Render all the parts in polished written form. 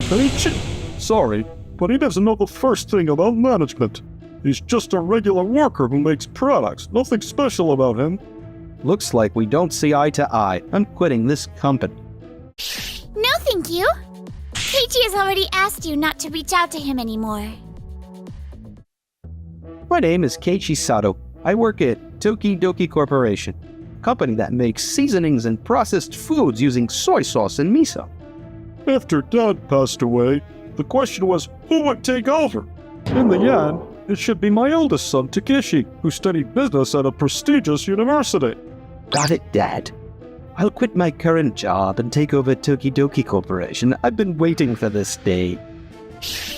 Keiichi? Sorry, but he doesn't know the first thing about management. He's just a regular worker who makes products. Nothing special about him. Looks like we don't see eye to eye. I'm quitting this company. No, thank you. Keiichi has already asked you not to reach out to him anymore. My name is Keiichi Sato. I work at Tokidoki Corporation, a company that makes seasonings and processed foods using soy sauce and miso. After Dad passed away, the question was who would take over? In the end, it should be my eldest son, Takeshi, who studied business at a prestigious university. Got it, Dad. I'll quit my current job and take over Tokidoki Corporation. I've been waiting for this day.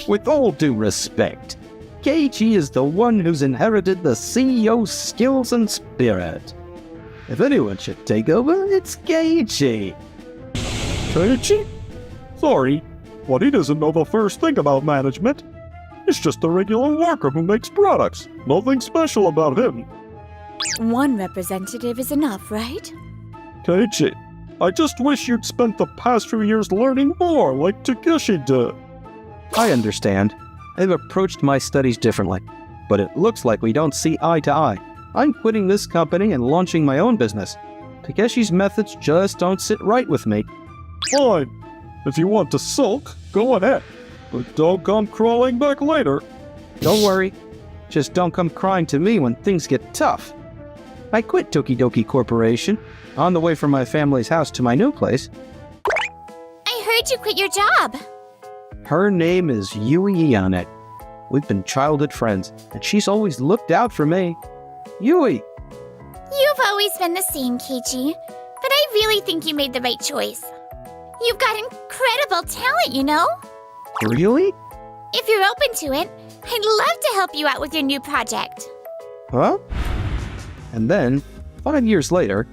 With all due respect, Keiichi is the one who's inherited the CEO's skills and spirit. If anyone should take over, it's Keiichi. Keiichi? Sorry, but he doesn't know the first thing about management. He's just a regular worker who makes products. Nothing special about him. One representative is enough, right? Keiichi, I just wish you'd spent the past few years learning more like Takeshi did. I understand. I've approached my studies differently, but it looks like we don't see eye to eye. I'm quitting this company and launching my own business. Takeshi's methods just don't sit right with me. Fine. If you want to sulk, go ahead. But don't come crawling back later. Don't worry. Just don't come crying to me when things get tough. I quit Tokidoki Corporation on the way from my family's house to my new place. I heard you quit your job. Her name is Yui Yane. We've been childhood friends, and she's always looked out for me. Yui! You've always been the same, Keiichi, but I really think you made the right choice. You've got incredible talent, you know? Really? If you're open to it, I'd love to help you out with your new project. Huh? And then, 5 years later...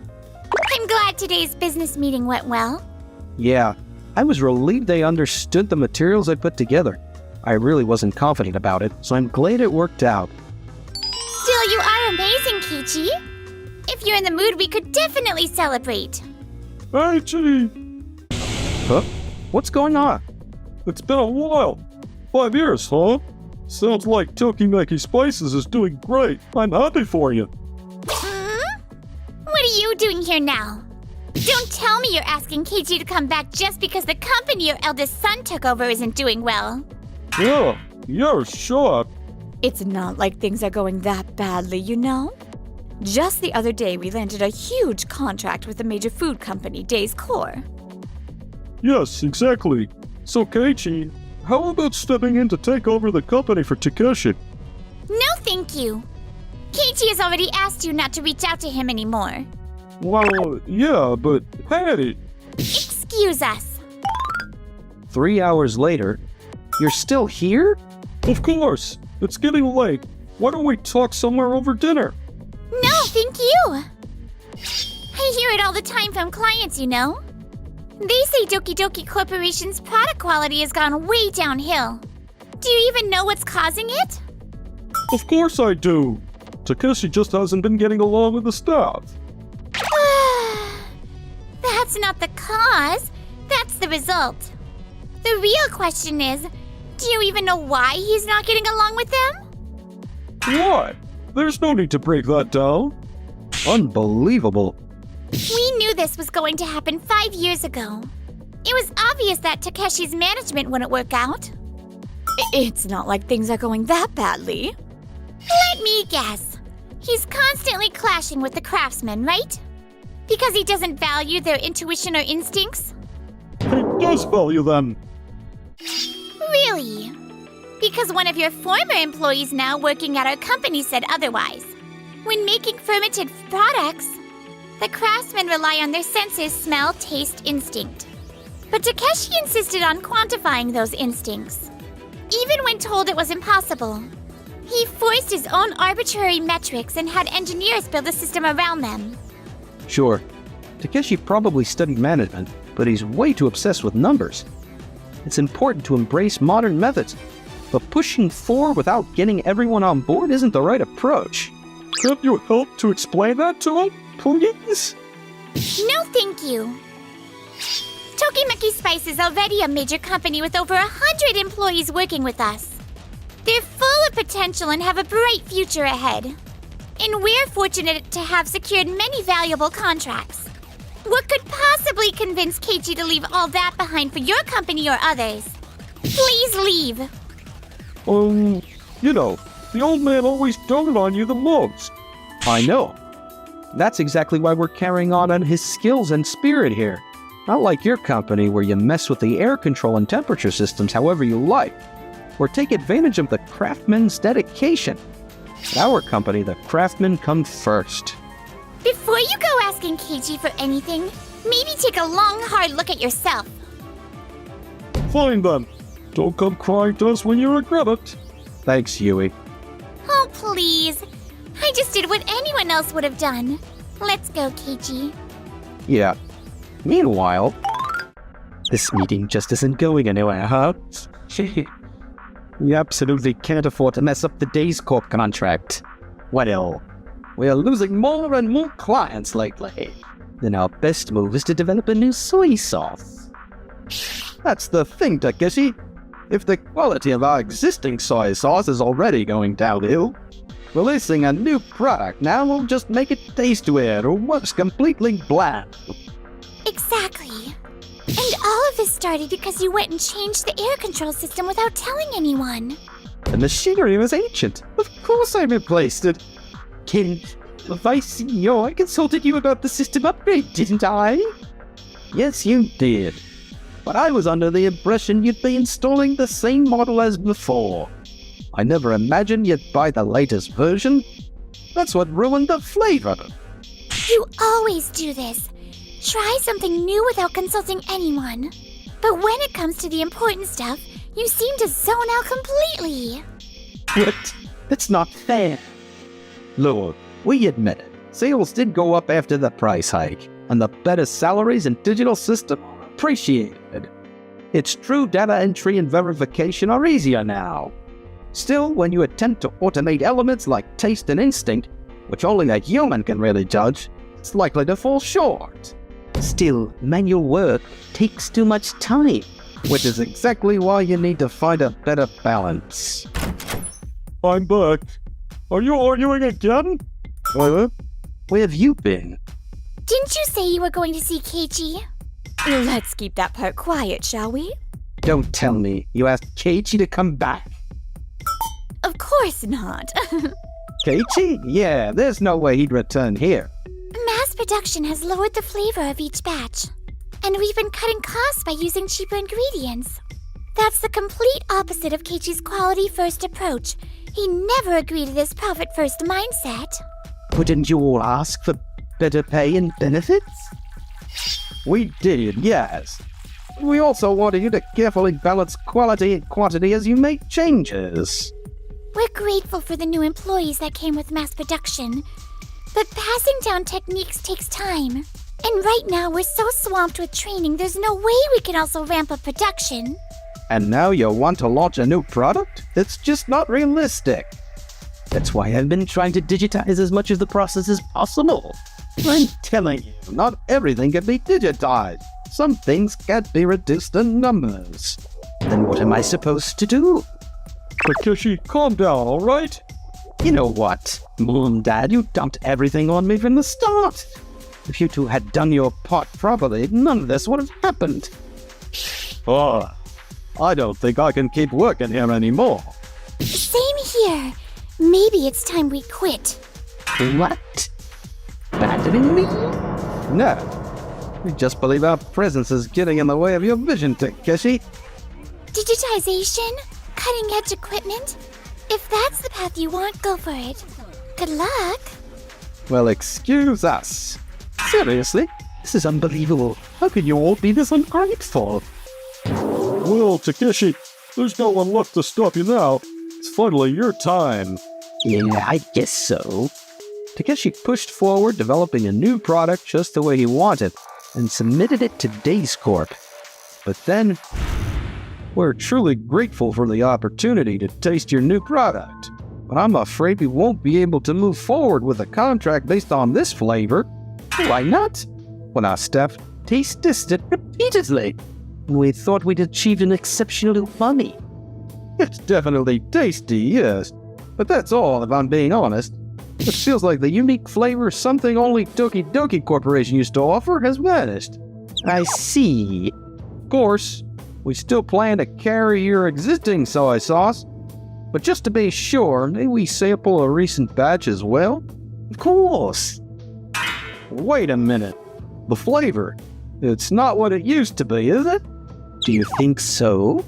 I'm glad today's business meeting went well. Yeah, I was relieved they understood the materials I put together. I really wasn't confident about it, so I'm glad it worked out. Still, you are amazing, Keiichi. If you're in the mood, we could definitely celebrate. Keiichi! Huh? What's going on? It's been a while. 5 years, huh? Sounds like Tokimeki Spices is doing great. I'm happy for you. What are you doing here now? Don't tell me you're asking Keiichi to come back just because the company your eldest son took over isn't doing well. Yeah, you're sure. It's not like things are going that badly, you know? Just the other day, we landed a huge contract with a major food company, Days Core. Yes, exactly. So, Keiichi, how about stepping in to take over the company for Takeshi? No, thank you. Keiichi has already asked you not to reach out to him anymore. Well, yeah, but hey! Excuse us. 3 hours later, you're still here? Of course! It's getting late. Why don't we talk somewhere over dinner? No, thank you. I hear it all the time from clients, you know. They say Tokidoki Corporation's product quality has gone way downhill. Do you even know what's causing it? Of course I do. Takeshi just hasn't been getting along with the staff. That's not the cause. That's the result. The real question is, do you even know why he's not getting along with them? Why? There's no need to break that down. Unbelievable. We knew this was going to happen 5 years ago. It was obvious that Takeshi's management wouldn't work out. It's not like things are going that badly. Let me guess. He's constantly clashing with the craftsmen, right? Because he doesn't value their intuition or instincts? He does value them. Really? Because one of your former employees now working at our company said otherwise. When making fermented products, the craftsmen rely on their senses smell, taste, instinct. But Takeshi insisted on quantifying those instincts. Even when told it was impossible, he forced his own arbitrary metrics and had engineers build a system around them. Sure, Takeshi probably studied management, but he's way too obsessed with numbers. It's important to embrace modern methods, but pushing forward without getting everyone on board isn't the right approach. Can't you help to explain that to him, please? No, thank you. Tokimeki Spice is already a major company with over 100 employees working with us. They're full of potential and have a bright future ahead. And we're fortunate to have secured many valuable contracts. What could possibly convince Keiichi to leave all that behind for your company or others? Please leave. You know, the old man always doted on you the most. I know. That's exactly why we're carrying on his skills and spirit here. Not like your company where you mess with the air control and temperature systems however you like, or take advantage of the craftsman's dedication. At our company, the craftsmen come first. Before you go asking Keiichi for anything, maybe take a long, hard look at yourself. Fine then. Don't come crying to us when you regret it. Thanks, Yui. Oh, please. I just did what anyone else would have done. Let's go, Keiichi. Yeah. Meanwhile, this meeting just isn't going anywhere, huh? We absolutely can't afford to mess up the Days Corp contract. Well, we're losing more and more clients lately. Then our best move is to develop a new soy sauce. That's the thing, Takeshi. If the quality of our existing soy sauce is already going downhill, releasing a new product now will just make it taste weird or worse, completely bland. Exactly. And all of this started because you went and changed the air control system without telling anyone. The machinery was ancient. Of course I replaced it. Ken, the Vice CEO, I consulted you about the system upgrade, didn't I? Yes, you did. But I was under the impression you'd be installing the same model as before. I never imagined you'd buy the latest version. That's what ruined the flavor. You always do this. Try something new without consulting anyone. But when it comes to the important stuff, you seem to zone out completely. What? That's not fair. Look, we admit it. Sales did go up after the price hike, and the better salaries and digital system are appreciated. It's true data entry and verification are easier now. Still, when you attempt to automate elements like taste and instinct, which only a human can really judge, it's likely to fall short. Still, manual work takes too much time, which is exactly why you need to find a better balance. I'm back. Are you arguing again? Where have you been? Didn't you say you were going to see Keiichi? Let's keep that part quiet, shall we? Don't tell me you asked Keiichi to come back. Of course not. Keiichi? Yeah, there's no way he'd return here. Mass production has lowered the flavor of each batch. And we've been cutting costs by using cheaper ingredients. That's the complete opposite of Keiichi's quality-first approach. He never agreed to this profit-first mindset. Wouldn't you all ask for better pay and benefits? We did, yes. We also wanted you to carefully balance quality and quantity as you make changes. We're grateful for the new employees that came with mass production. But passing down techniques takes time. And right now we're so swamped with training, there's no way we can also ramp up production. And now you want to launch a new product? It's just not realistic. That's why I've been trying to digitize as much of the process as possible. I'm telling you, not everything can be digitized. Some things can't be reduced to numbers. Then what am I supposed to do? Takeshi, calm down, alright? You know what? Mom, Dad, you dumped everything on me from the start. If you two had done your part properly, none of this would have happened. I don't think I can keep working here anymore. Same here. Maybe it's time we quit. What? Abandoning me? No. We just believe our presence is getting in the way of your vision, Takeshi. Digitization? Cutting-edge equipment? If that's the path you want, go for it. Good luck. Well, excuse us. Seriously? This is unbelievable. How can you all be this ungrateful? Well, Takeshi, there's no one left to stop you now. It's finally your time. Yeah, I guess so. Takeshi pushed forward, developing a new product just the way he wanted, and submitted it to Days Corp. But then, we're truly grateful for the opportunity to taste your new product. But I'm afraid we won't be able to move forward with a contract based on this flavor. Why not? When our staff taste tested repeatedly, and we thought we'd achieved an exceptional umami. It's definitely tasty, yes, but that's all if I'm being honest. It feels like the unique flavor something only Toki Doki Corporation used to offer has vanished. I see. Of course, we still plan to carry your existing soy sauce, but just to be sure, may we sample a recent batch as well? Of course. Wait a minute. The flavor, it's not what it used to be, is it? Do you think so?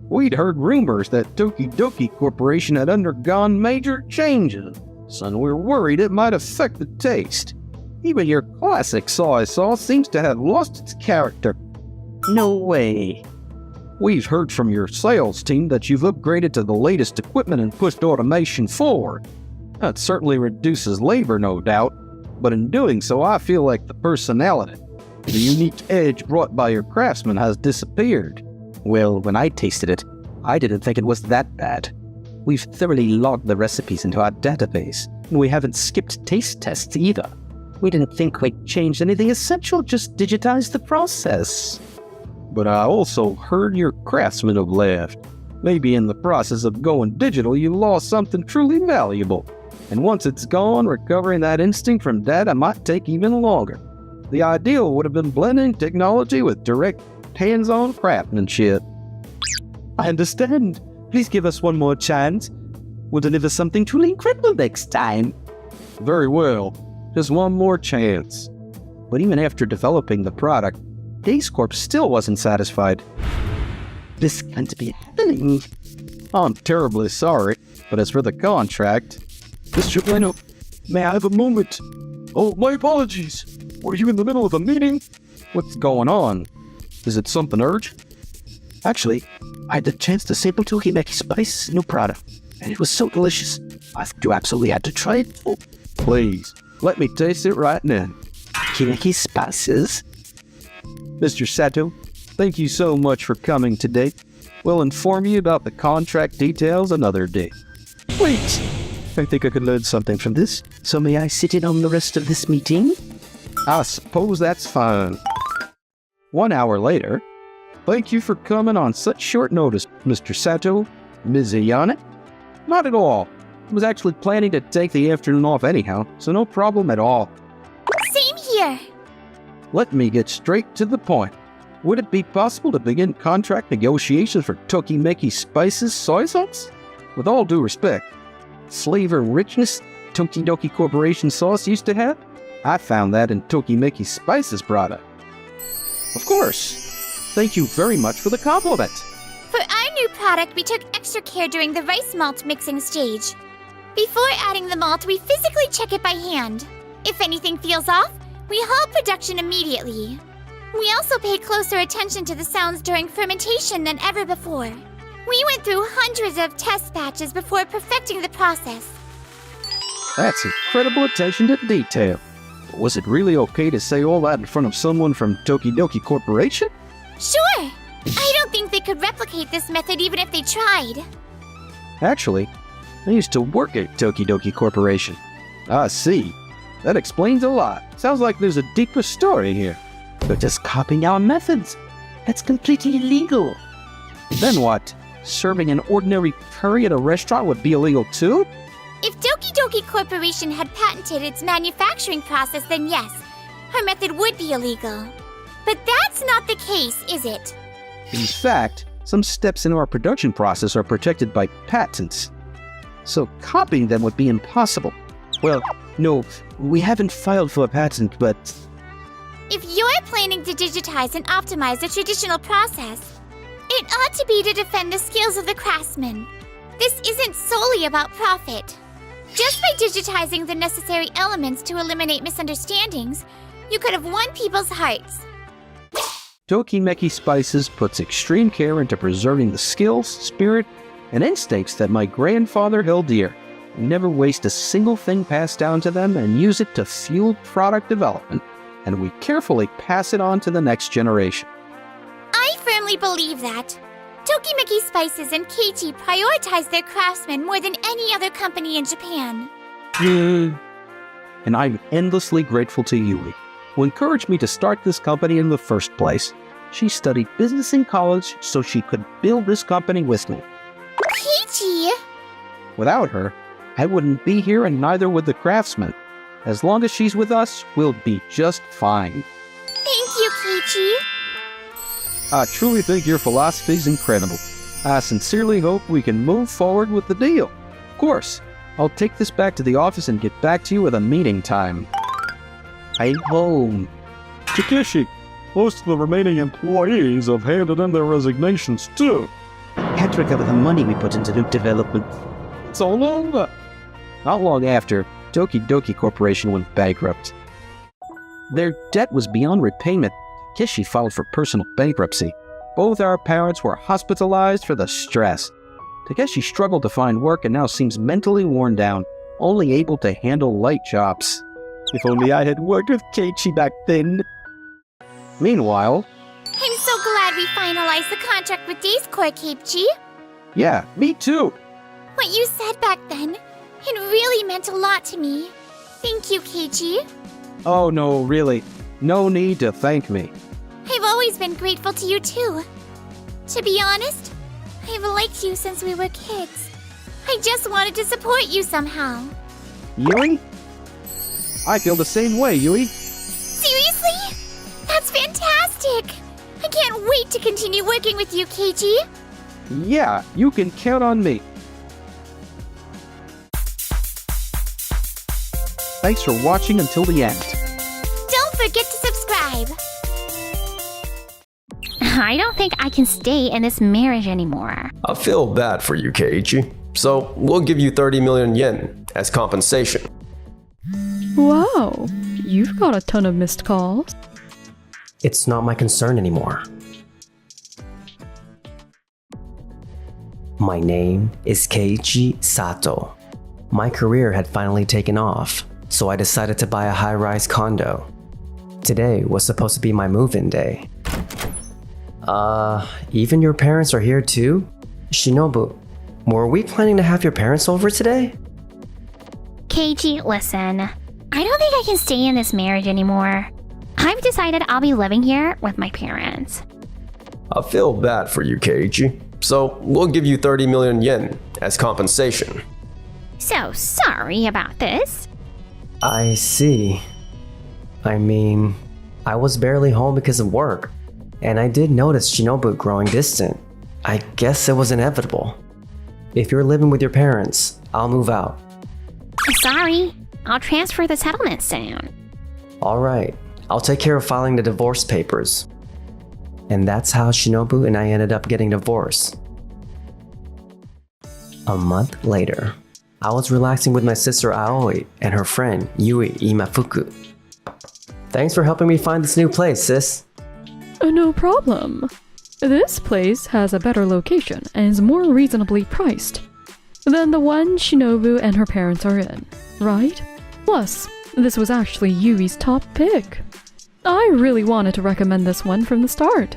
We'd heard rumors that Toki Doki Corporation had undergone major changes, and we're worried it might affect the taste. Even your classic soy sauce seems to have lost its character. No way. We've heard from your sales team that you've upgraded to the latest equipment and pushed automation forward. That certainly reduces labor, no doubt, but in doing so, I feel like the personality, the unique edge brought by your craftsman has disappeared. Well, when I tasted it, I didn't think it was that bad. We've thoroughly logged the recipes into our database, and we haven't skipped taste tests either. We didn't think we'd changed anything essential, just digitized the process. But I also heard your craftsman have left. Maybe in the process of going digital, you lost something truly valuable. And once it's gone, recovering that instinct from data might take even longer. The ideal would have been blending technology with direct, hands-on craftsmanship. I understand. Please give us one more chance. We'll deliver something truly incredible next time. Very well. Just one more chance. But even after developing the product, Days Corp still wasn't satisfied. This can't be happening. I'm terribly sorry, but as for the contract... Mr. Bueno, may I have a moment? Oh, my apologies. Were you in the middle of a meeting? What's going on? Is it something urgent? Actually, I had the chance to sample Tokimeki Spice's new product, and it was so delicious. I thought you absolutely had to try it. Oh, Please, let me taste it right now. Tokimeki Spices? Mr. Sato, thank you so much for coming today. We'll inform you about the contract details another day. Wait! I think I could learn something from this. So may I sit in on the rest of this meeting? I suppose that's fine. 1 hour later, thank you for coming on such short notice, Mr. Sato. Ms. Ayane? Not at all. I was actually planning to take the afternoon off anyhow, so no problem at all. Same here. Let me get straight to the point. Would it be possible to begin contract negotiations for Tokimeki Spices soy sauce? With all due respect, flavor richness Tokidoki Corporation sauce used to have? I found that in Tokimeki Spices product. Of course. Thank you very much for the compliment. For our new product, we took extra care during the rice malt mixing stage. Before adding the malt, we physically check it by hand. If anything feels off, we halt production immediately. We also paid closer attention to the sounds during fermentation than ever before. We went through hundreds of test batches before perfecting the process. That's incredible attention to detail. Was it really okay to say all that in front of someone from Tokidoki Corporation? Sure! I don't think they could replicate this method even if they tried. Actually, I used to work at Tokidoki Corporation. I see. That explains a lot. Sounds like there's a deeper story here. They're just copying our methods. That's completely illegal. Then what? Serving an ordinary curry at a restaurant would be illegal too? If Tokidoki Corporation had patented its manufacturing process, then yes, her method would be illegal. But that's not the case, is it? In fact, some steps in our production process are protected by patents. So copying them would be impossible. Well, no, we haven't filed for a patent, but... If you're planning to digitize and optimize the traditional process, it ought to be to defend the skills of the craftsman. This isn't solely about profit. Just by digitizing the necessary elements to eliminate misunderstandings, you could have won people's hearts. Tokimeki Spices puts extreme care into preserving the skills, spirit, and instincts that my grandfather held dear. We never waste a single thing passed down to them and use it to fuel product development, and we carefully pass it on to the next generation. I firmly believe that. Tokimeki Spices and Keiichi prioritize their craftsmen more than any other company in Japan. And I'm endlessly grateful to Yui. who encouraged me to start this company in the first place. She studied business in college so she could build this company with me. Keiichi! Without her, I wouldn't be here and neither would the craftsman. As long as she's with us, we'll be just fine. Thank you, Keiichi. I truly think your philosophy is incredible. I sincerely hope we can move forward with the deal. Of course, I'll take this back to the office and get back to you with a meeting time. I'm home. Takeshi, most of the remaining employees have handed in their resignations too. Can't recover the money we put into new development. It's all over. Not long after, Toki Doki Corporation went bankrupt. Their debt was beyond repayment. Takeshi filed for personal bankruptcy. Both our parents were hospitalized for the stress. Takeshi struggled to find work and now seems mentally worn down, only able to handle light jobs. If only I had worked with Keiichi back then. Meanwhile, I'm so glad we finalized the contract with Days Corps, Keiichi. yeah, me too. What you said back then, it really meant a lot to me. Thank you, Keiichi. Oh no, really. No need to thank me. I've always been grateful to you too. To be honest, I've liked you since we were kids. I just wanted to support you somehow. Yui? I feel the same way, Yui. Seriously? That's fantastic! I can't wait to continue working with you, Keiichi. Yeah, you can count on me. Thanks for watching until the end. Don't forget to subscribe. I don't think I can stay in this marriage anymore. I feel bad for you, Keiichi. So we'll give you 30 million yen as compensation. Wow, you've got a ton of missed calls. It's not my concern anymore. My name is Keiichi Sato. My career had finally taken off, so I decided to buy a high-rise condo. Today was supposed to be my move-in day. Even your parents are here too? Shinobu, were we planning to have your parents over today? Keiichi, listen. I don't think I can stay in this marriage anymore. I've decided I'll be living here with my parents. I feel bad for you, Keiichi. So we'll give you 30 million yen as compensation. So sorry about this. I see. I mean, I was barely home because of work, and I did notice Shinobu growing distant. I guess it was inevitable. If you're living with your parents, I'll move out. Sorry. I'll transfer the settlement soon. Alright, I'll take care of filing the divorce papers. And that's how Shinobu and I ended up getting divorced. A month later, I was relaxing with my sister Aoi and her friend Yui Imafuku. Thanks for helping me find this new place, sis. No problem. This place has a better location and is more reasonably priced than the one Shinobu and her parents are in, right? Plus, this was actually Yui's top pick. I really wanted to recommend this one from the start.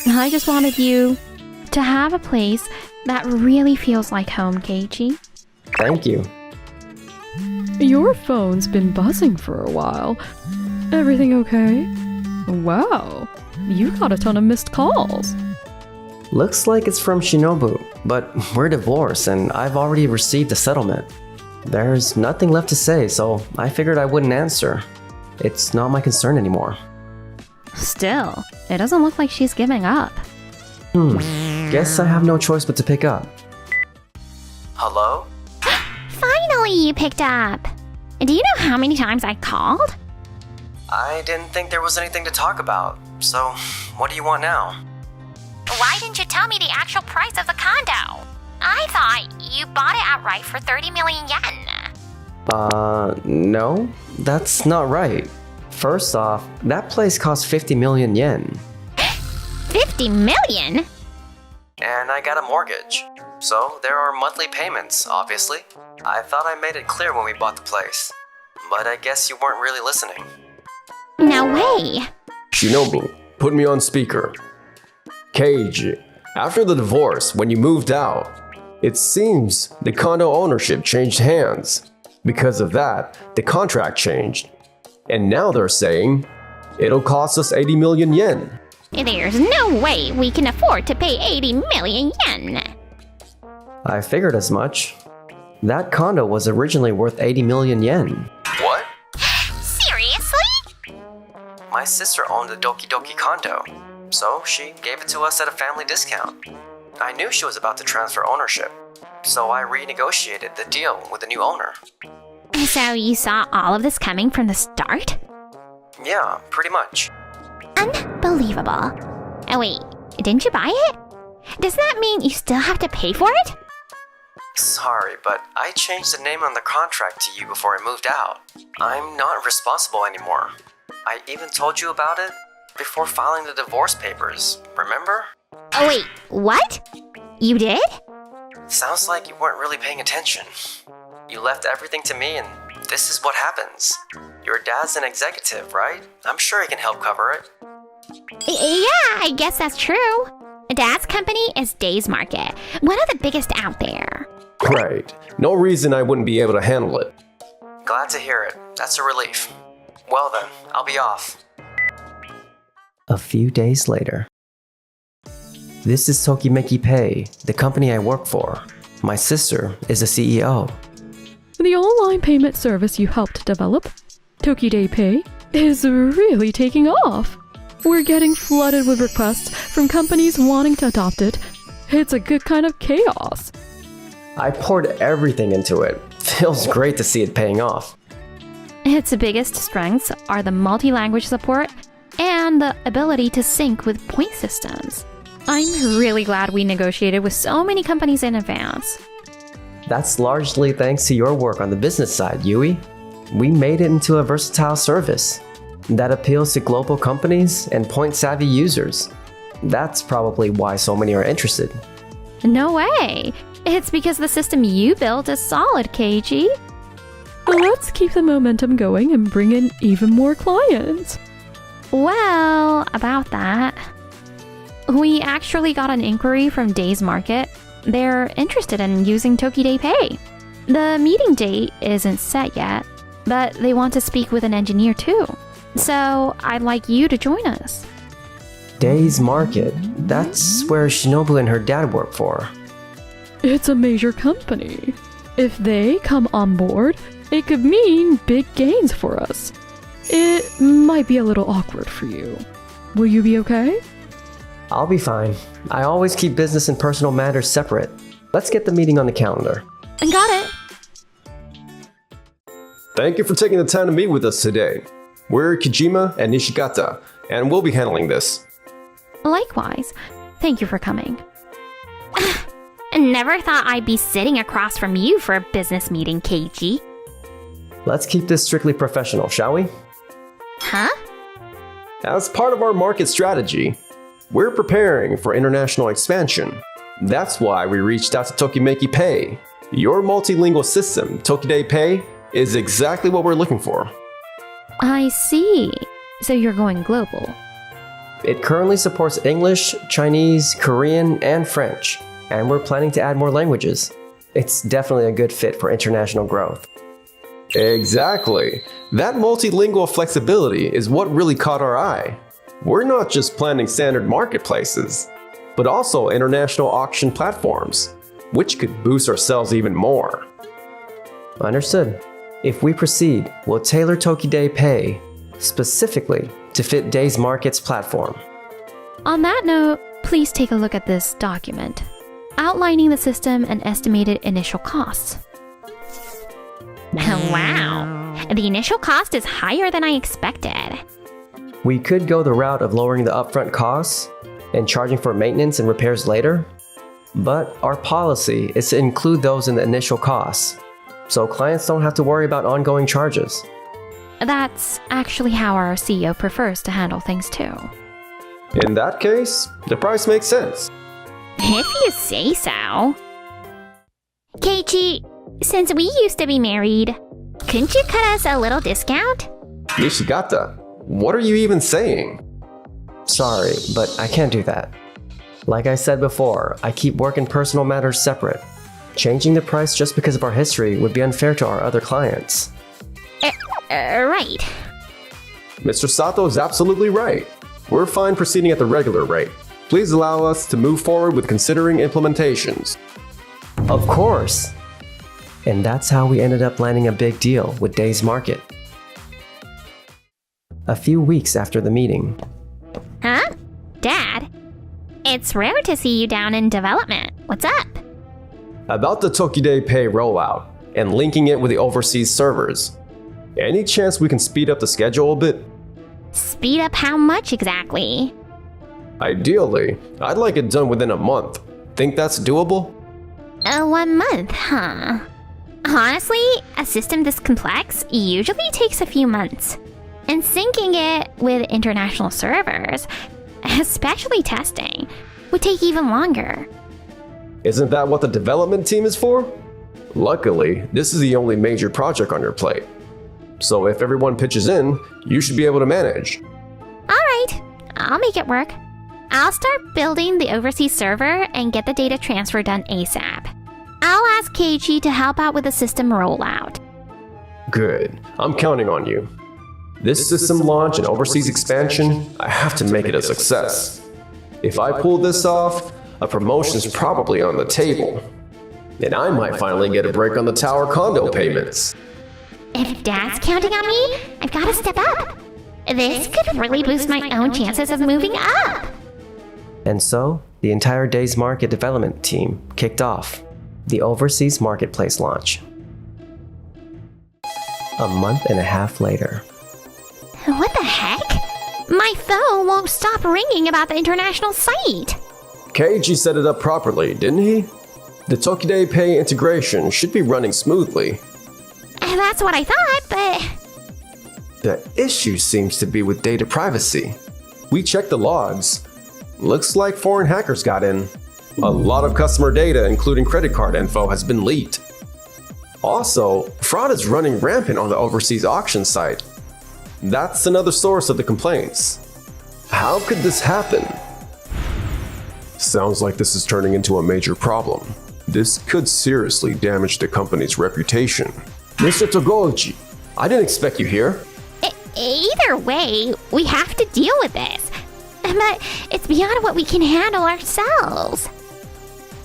I just wanted you to have a place that really feels like home, Keiichi. Thank you. Your phone's been buzzing for a while. Everything okay? Wow, you got a ton of missed calls. Looks like it's from Shinobu, but we're divorced and I've already received a settlement. There's nothing left to say, so I figured I wouldn't answer. It's not my concern anymore. Still, it doesn't look like she's giving up. Guess I have no choice but to pick up. Hello? Finally, you picked up. Do you know how many times I called? I didn't think there was anything to talk about, so what do you want now? Why didn't you tell me the actual price of the condo? I thought you bought it outright for 30 million yen. No, that's not right. First off, that place cost 50 million yen. 50 million? And I got a mortgage. So there are monthly payments, obviously. I thought I made it clear when we bought the place. But I guess you weren't really listening. No way. Shinobu, put me on speaker. Keiji, after the divorce, when you moved out, it seems the condo ownership changed hands. Because of that, the contract changed. And now they're saying it'll cost us 80 million yen. There's no way we can afford to pay 80 million yen. I figured as much. That condo was originally worth 80 million yen. What? Seriously? My sister owned the Doki Doki condo, so she gave it to us at a family discount. I knew she was about to transfer ownership, so I renegotiated the deal with the new owner. So you saw all of this coming from the start? Yeah, pretty much. Unbelievable. Oh wait, didn't you buy it? Does that mean you still have to pay for it? Sorry, but I changed the name on the contract to you before I moved out. I'm not responsible anymore. I even told you about it before filing the divorce papers, remember? Oh wait, what? You did? Sounds like you weren't really paying attention. You left everything to me and this is what happens. Your dad's an executive, right? I'm sure he can help cover it. Yeah, I guess that's true. Dad's company is Days Market, one of the biggest out there. Right. No reason I wouldn't be able to handle it. Glad to hear it. That's a relief. Well then, I'll be off. A few days later. This is Tokimeki Pay, the company I work for. My sister is the CEO. The online payment service you helped develop, Tokiday Pay, is really taking off. We're getting flooded with requests from companies wanting to adopt it. It's a good kind of chaos. I poured everything into it. Feels great to see it paying off. Its biggest strengths are the multi-language support and the ability to sync with point systems. I'm really glad we negotiated with so many companies in advance. That's largely thanks to your work on the business side, Yui. We made it into a versatile service that appeals to global companies and point-savvy users. That's probably why so many are interested. No way! It's because the system you built is solid, Keiji. Let's keep the momentum going and bring in even more clients. Well, about that. We actually got an inquiry from Days Market. They're interested in using Tokiday Pay. The meeting date isn't set yet, but they want to speak with an engineer too. So I'd like you to join us. Days Market. That's where Shinobu and her dad work for. It's a major company. If they come on board, it could mean big gains for us. It might be a little awkward for you. Will you be okay? I'll be fine. I always keep business and personal matters separate. Let's get the meeting on the calendar. Got it. Thank you for taking the time to meet with us today. We're Kijima and Nishigata, and we'll be handling this. Likewise. Thank you for coming. Never thought I'd be sitting across from you for a business meeting, Keiji. Let's keep this strictly professional, shall we? Huh? As part of our market strategy, we're preparing for international expansion. That's why we reached out to Tokimeki Pay. Your multilingual system, Tokiday Pay, is exactly what we're looking for. I see. So you're going global. It currently supports English, Chinese, Korean, and French, and we're planning to add more languages. It's definitely a good fit for international growth. Exactly. That multilingual flexibility is what really caught our eye. We're not just planning standard marketplaces, but also international auction platforms, which could boost our sales even more. Understood. If we proceed, we'll tailor Tokiday Pay specifically to fit Days Market's platform. On that note, please take a look at this document, outlining the system and estimated initial costs. Wow, the initial cost is higher than I expected. We could go the route of lowering the upfront costs and charging for maintenance and repairs later, but our policy is to include those in the initial costs, so clients don't have to worry about ongoing charges. That's actually how our CEO prefers to handle things too. In that case, the price makes sense. If you say so. Keiichi, since we used to be married, couldn't you cut us a little discount? Nishigata, what are you even saying? Sorry, but I can't do that. Like I said before, I keep work and personal matters separate. Changing the price just because of our history would be unfair to our other clients. Right. Mr. Sato is absolutely right. We're fine proceeding at the regular rate. Please allow us to move forward with considering implementations. Of course! And that's how we ended up landing a big deal with Days Market. A few weeks after the meeting. Huh? Dad? It's rare to see you down in development. What's up? About the Tokide Pay rollout and linking it with the overseas servers. Any chance we can speed up the schedule a bit? Speed up how much exactly? Ideally, I'd like it done within a month. Think that's doable? 1 month, huh? Honestly, a system this complex usually takes a few months. And syncing it with international servers, especially testing, would take even longer. Isn't that what the development team is for? Luckily, this is the only major project on your plate. So if everyone pitches in, you should be able to manage. Alright, I'll make it work. I'll start building the overseas server and get the data transfer done ASAP. I'll ask Keiichi to help out with the system rollout. Good. I'm counting on you. This system launch and overseas expansion, I have to make it a success. If I pull this off, a promotion's probably on the table. And I might finally get a break on the tower condo payments. If Dad's counting on me, I've got to step up. This could really boost my own chances of moving up. And so, the entire Days Market development team kicked off the overseas marketplace launch. A month and a half later. What the heck? My phone won't stop ringing about the international site. Keiichi set it up properly, didn't he? The Tokide Pay integration should be running smoothly. That's what I thought, but... The issue seems to be with data privacy. We checked the logs. Looks like foreign hackers got in. A lot of customer data, including credit card info, has been leaked. Also, fraud is running rampant on the overseas auction site. That's another source of the complaints. How could this happen? Sounds like this is turning into a major problem. This could seriously damage the company's reputation. Mr. Togoichi, I didn't expect you here. Either way, we have to deal with this. But it's beyond what we can handle ourselves.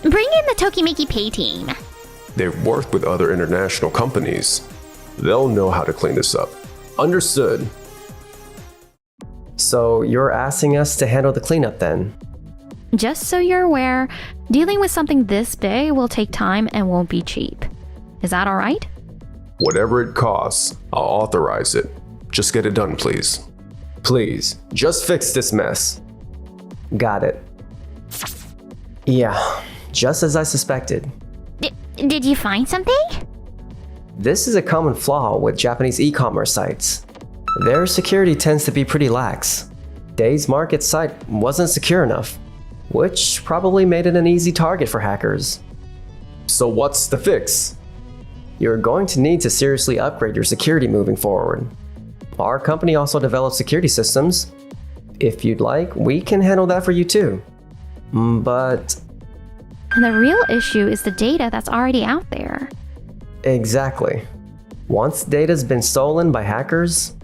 Bring in the Tokimeki Pay team. They've worked with other international companies. They'll know how to clean this up. Understood. So you're asking us to handle the cleanup then? Just so you're aware, dealing with something this big will take time and won't be cheap. Is that alright? Whatever it costs, I'll authorize it. Just get it done, please. Please, just fix this mess. Got it. Yeah, just as I suspected. Did you find something? This is a common flaw with Japanese e-commerce sites. Their security tends to be pretty lax. Days Market site wasn't secure enough, which probably made it an easy target for hackers. So what's the fix? You're going to need to seriously upgrade your security moving forward. Our company also develops security systems. If you'd like, we can handle that for you too. But... The real issue is the data that's already out there. Exactly. Once data's been stolen by hackers,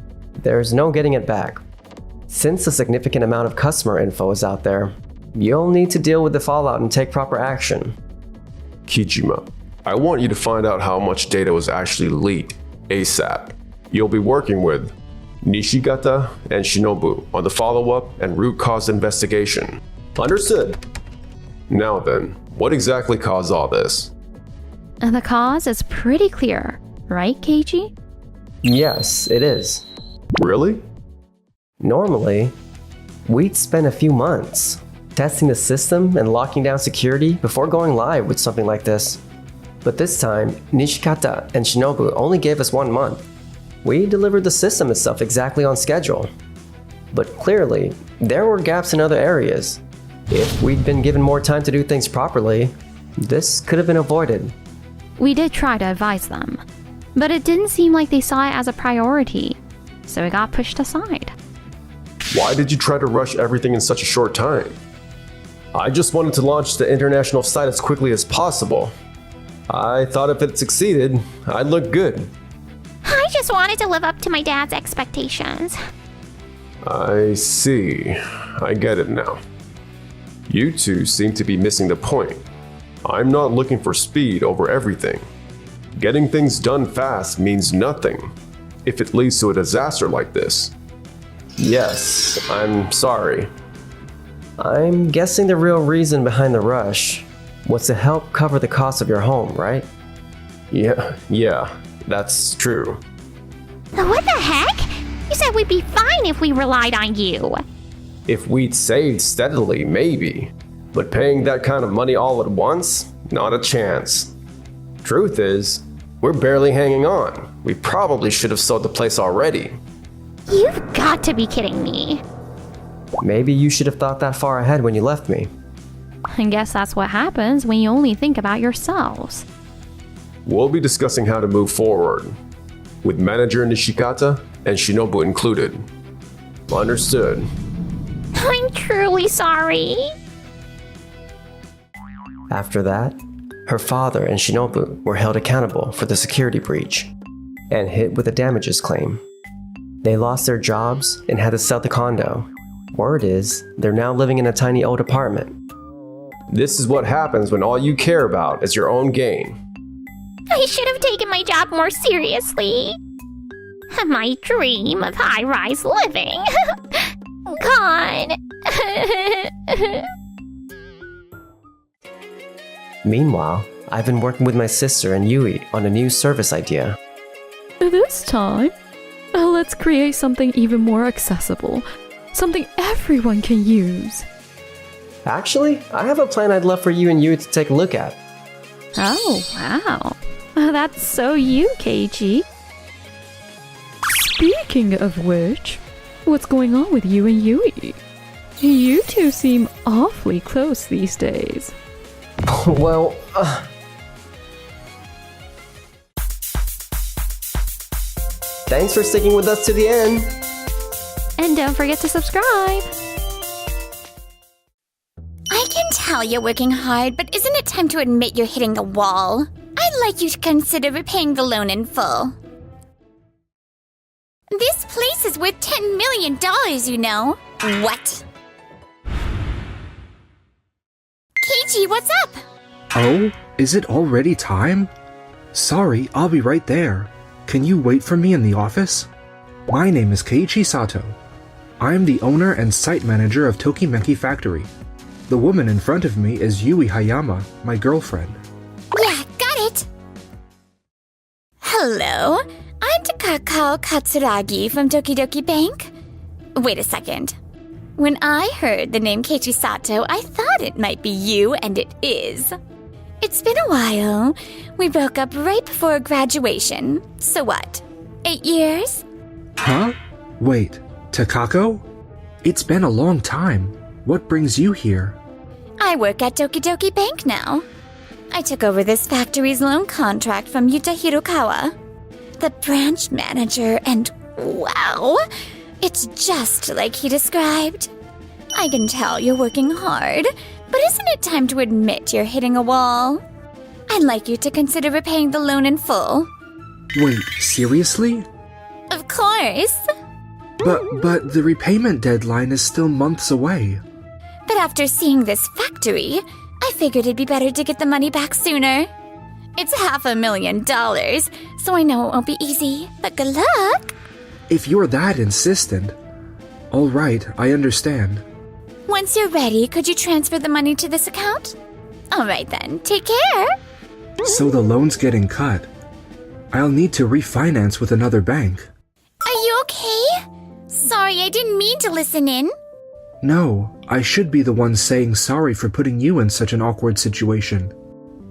there's no getting it back. Since a significant amount of customer info is out there, you'll need to deal with the fallout and take proper action. Kijima, I want you to find out how much data was actually leaked ASAP. You'll be working with Nishigata and Shinobu on the follow-up and root cause investigation. Understood. Now then, what exactly caused all this? The cause is pretty clear, right, Keiichi? Yes, it is. Really? Normally, we'd spend a few months testing the system and locking down security before going live with something like this. But this time, Nishikata and Shinobu only gave us 1 month. We delivered the system itself exactly on schedule. But clearly, there were gaps in other areas. If we'd been given more time to do things properly, this could have been avoided. We did try to advise them, but it didn't seem like they saw it as a priority, so it got pushed aside. Why did you try to rush everything in such a short time? I just wanted to launch the international site as quickly as possible. I thought if it succeeded, I'd look good. I just wanted to live up to my dad's expectations. I see. I get it now. You two seem to be missing the point. I'm not looking for speed over everything. Getting things done fast means nothing if it leads to a disaster like this. Yes, I'm sorry. I'm guessing the real reason behind the rush was to help cover the cost of your home, right? Yeah, that's true. What the heck? You said we'd be fine if we relied on you. If we'd saved steadily, maybe. But paying that kind of money all at once? Not a chance. Truth is, we're barely hanging on. We probably should have sold the place already. You've got to be kidding me. Maybe you should have thought that far ahead when you left me. I guess that's what happens when you only think about yourselves. We'll be discussing how to move forward, with manager Nishikata and Shinobu included. Understood. I'm truly sorry. After that, her father and Shinobu were held accountable for the security breach and hit with a damages claim. They lost their jobs and had to sell the condo. Word is, they're now living in a tiny old apartment. This is what happens when all you care about is your own gain. I should have taken my job more seriously. My dream of high-rise living. Gone. Meanwhile, I've been working with my sister and Yui on a new service idea. This time, let's create something even more accessible. Something everyone can use. Actually, I have a plan I'd love for you and Yui to take a look at. Oh, wow. That's so you, Keiichi. Speaking of which, what's going on with you and Yui? You two seem awfully close these days. Well, thanks for sticking with us to the end. And don't forget to subscribe. I can tell you're working hard, but isn't it time to admit you're hitting a wall? I'd like you to consider repaying the loan in full. This place is worth $10 million, you know. What? Keiichi, what's up? Oh, is it already time? Sorry, I'll be right there. Can you wait for me in the office? My name is Keiichi Sato. I am the owner and site manager of Tokimeki Factory. The woman in front of me is Yui Hayama, my girlfriend. Yeah, got it. Hello, I'm Takako Katsuragi from Tokidoki Bank. Wait a second. When I heard the name Keiichi Sato, I thought it might be you, and it is. It's been a while. We broke up right before graduation. So what? 8 years? Huh? Wait, Takako? It's been a long time. What brings you here? I work at Tokidoki Bank now. I took over this factory's loan contract from Yuta Hirokawa, the branch manager, and wow, it's just like he described. I can tell you're working hard, but isn't it time to admit you're hitting a wall? I'd like you to consider repaying the loan in full. Wait, seriously? Of course. But the repayment deadline is still months away. But after seeing this factory, I figured it'd be better to get the money back sooner. It's $500,000, so I know it won't be easy, but good luck. If you're that insistent. All right, I understand. Once you're ready, could you transfer the money to this account? All right then, take care. So the loan's getting cut. I'll need to refinance with another bank. Are you okay? Sorry, I didn't mean to listen in. No, I should be the one saying sorry for putting you in such an awkward situation.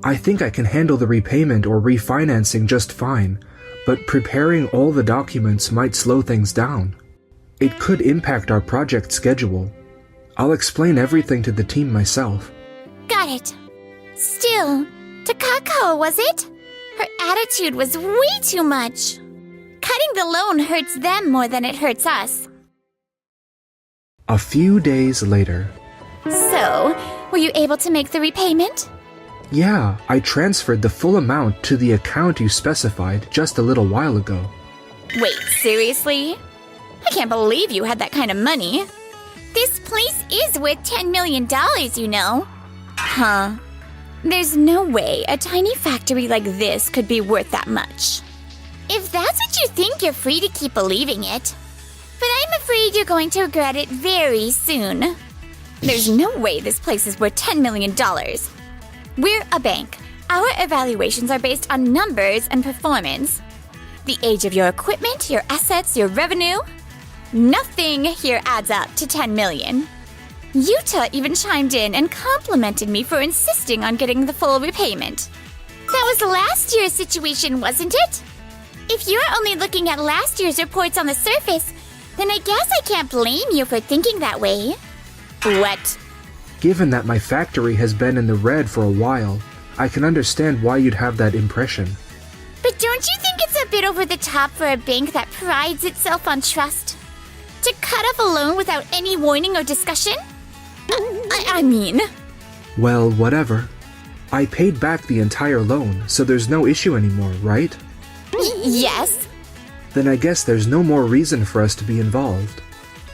I think I can handle the repayment or refinancing just fine, but preparing all the documents might slow things down. It could impact our project schedule. I'll explain everything to the team myself. Got it. Still, Takako, was it? Her attitude was way too much. Cutting the loan hurts them more than it hurts us. A few days later. So, were you able to make the repayment? Yeah, I transferred the full amount to the account you specified just a little while ago. Wait, seriously? I can't believe you had that kind of money. This place is worth $10 million, you know. Huh. There's no way a tiny factory like this could be worth that much. If that's what you think, you're free to keep believing it. But I'm afraid you're going to regret it very soon. There's no way this place is worth $10 million. We're a bank. Our evaluations are based on numbers and performance. The age of your equipment, your assets, your revenue. Nothing here adds up to 10 million. Yuta even chimed in and complimented me for insisting on getting the full repayment. That was last year's situation, wasn't it? If you're only looking at last year's reports on the surface, then I guess I can't blame you for thinking that way. What? Given that my factory has been in the red for a while, I can understand why you'd have that impression. But don't you think it's a bit over the top for a bank that prides itself on trust? To cut off a loan without any warning or discussion? I mean... Well, whatever. I paid back the entire loan, so there's no issue anymore, right? Yes. Then I guess there's no more reason for us to be involved.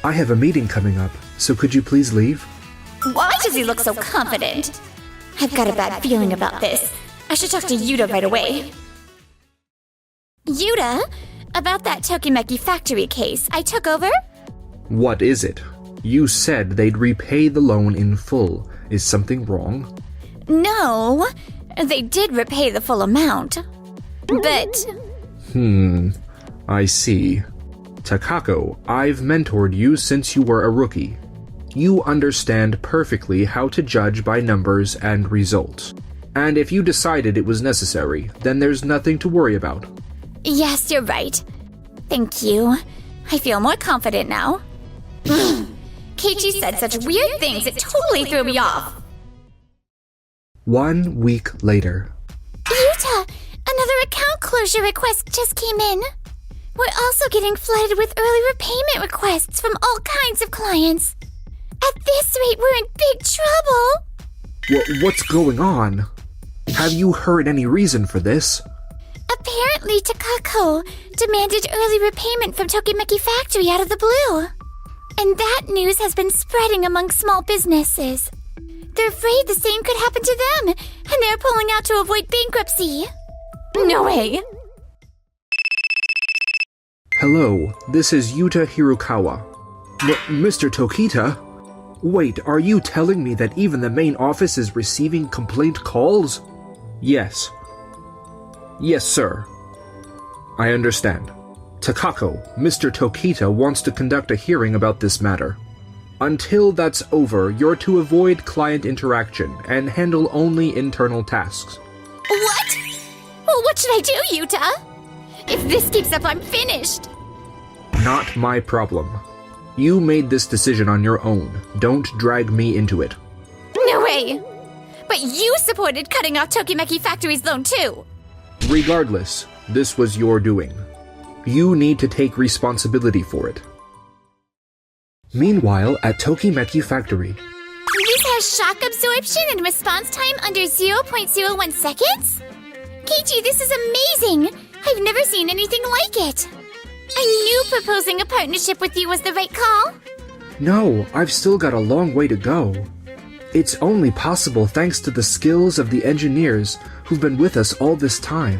I have a meeting coming up, so could you please leave? Why does he look so confident? I've got a bad feeling about this. I should talk to Yuta right away. Yuta, about that Tokimeki factory case I took over? What is it? You said they'd repay the loan in full. Is something wrong? No, they did repay the full amount. But... I see. Takako, I've mentored you since you were a rookie. You understand perfectly how to judge by numbers and results. And if you decided it was necessary, then there's nothing to worry about. Yes, you're right. Thank you. I feel more confident now. Keiichi said such weird things, it totally threw me off. 1 week later. Yuta, another account closure request just came in. We're also getting flooded with early repayment requests from all kinds of clients. At this rate, we're in big trouble. What's going on? Have you heard any reason for this? Apparently, Takako demanded early repayment from Tokimeki Factory out of the blue. And that news has been spreading among small businesses. They're afraid the same could happen to them, and they're pulling out to avoid bankruptcy. No way. Hello, this is Yuta Hirokawa. Mr. Tokita? Wait, are you telling me that even the main office is receiving complaint calls? Yes. Yes, sir. I understand. Takako, Mr. Tokita wants to conduct a hearing about this matter. Until that's over, you're to avoid client interaction and handle only internal tasks. What? Well, what should I do, Yuta? If this keeps up, I'm finished. Not my problem. You made this decision on your own. Don't drag me into it. No way! But you supported cutting off Tokimeki Factory's loan too! Regardless, this was your doing. You need to take responsibility for it. Meanwhile, at Tokimeki Factory. This has shock absorption and response time under 0.01 seconds? Keiichi, this is amazing! I've never seen anything like it! I knew proposing a partnership with you was the right call. No, I've still got a long way to go. It's only possible thanks to the skills of the engineers who've been with us all this time.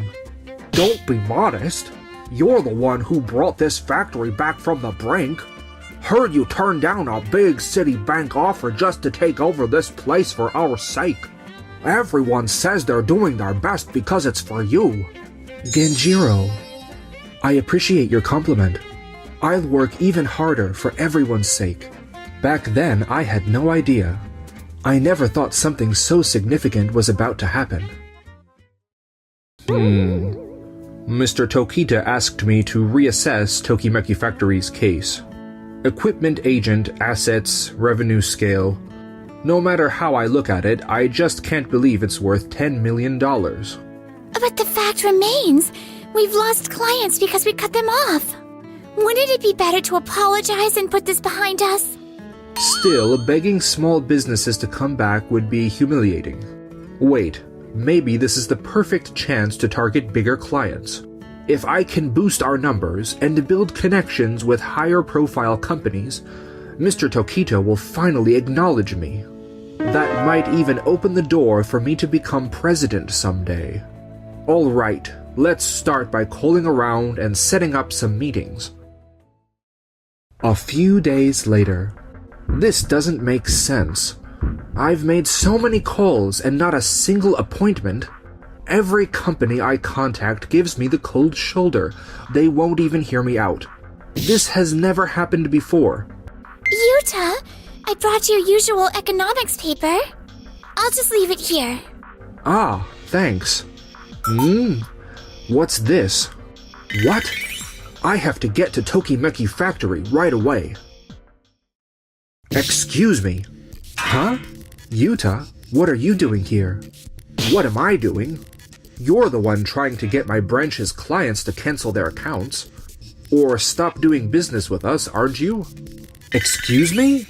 Don't be modest. You're the one who brought this factory back from the brink. Heard you turned down a big city bank offer just to take over this place for our sake. Everyone says they're doing their best because it's for you. Genjiro, I appreciate your compliment. I'll work even harder for everyone's sake. Back then, I had no idea. I never thought something so significant was about to happen. Mr. Tokita asked me to reassess Tokimeki Factory's case. Equipment agent, assets, revenue scale. No matter how I look at it, I just can't believe it's worth $10 million. But the fact remains, we've lost clients because we cut them off. Wouldn't it be better to apologize and put this behind us? Still, begging small businesses to come back would be humiliating. Wait, maybe this is the perfect chance to target bigger clients. If I can boost our numbers and build connections with higher profile companies, Mr. Tokito will finally acknowledge me. That might even open the door for me to become president someday. All right, let's start by calling around and setting up some meetings. A few days later. This doesn't make sense. I've made so many calls and not a single appointment. Every company I contact gives me the cold shoulder. They won't even hear me out. This has never happened before. Yuta, I brought your usual economics paper. I'll just leave it here. Ah, thanks. What's this? What? I have to get to Tokimeki Factory right away. Excuse me. Huh? Yuta, what are you doing here? What am I doing? You're the one trying to get my branch's clients to cancel their accounts. Or stop doing business with us, aren't you? Excuse me?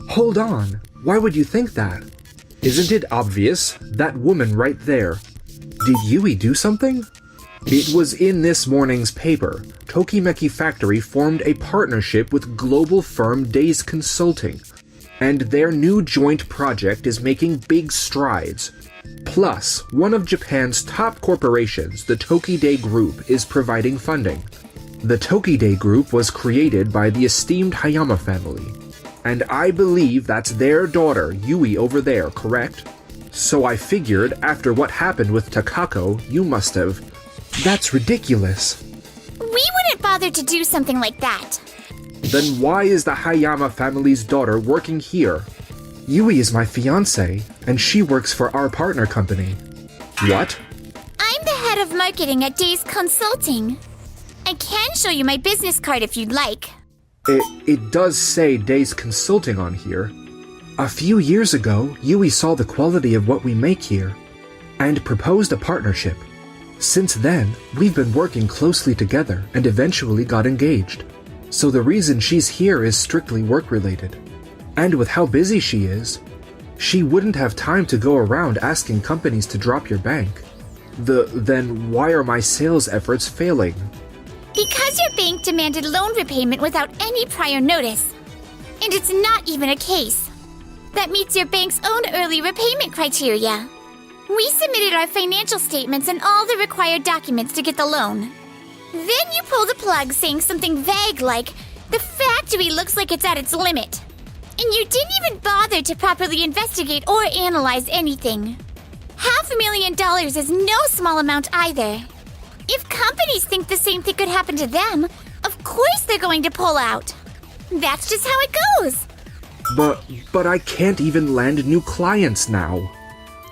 Hold on. Why would you think that? Isn't it obvious? That woman right there. Did Yui do something? It was in this morning's paper. Tokimeki Factory formed a partnership with global firm Days Consulting, and their new joint project is making big strides. Plus, one of Japan's top corporations, the Tokide Group, is providing funding. The Tokide Group was created by the esteemed Hayama family, and I believe that's their daughter, Yui, over there, correct? So I figured, after what happened with Takako, you must have... That's ridiculous. We wouldn't bother to do something like that. Then why is the Hayama family's daughter working here? Yui is my fiancé, and she works for our partner company. What? I'm the head of marketing at Days Consulting. I can show you my business card if you'd like. It does say Days Consulting on here. A few years ago, Yui saw the quality of what we make here, and proposed a partnership. Since then, we've been working closely together and eventually got engaged. So the reason she's here is strictly work-related. And with how busy she is, she wouldn't have time to go around asking companies to drop your bank. Then why are my sales efforts failing? Because your bank demanded loan repayment without any prior notice. And it's not even a case. That meets your bank's own early repayment criteria. We submitted our financial statements and all the required documents to get the loan. Then you pull the plug saying something vague like, the factory looks like it's at its limit. And you didn't even bother to properly investigate or analyze anything. $500,000 is no small amount either. If companies think the same thing could happen to them, of course they're going to pull out. That's just how it goes. But I can't even land new clients now.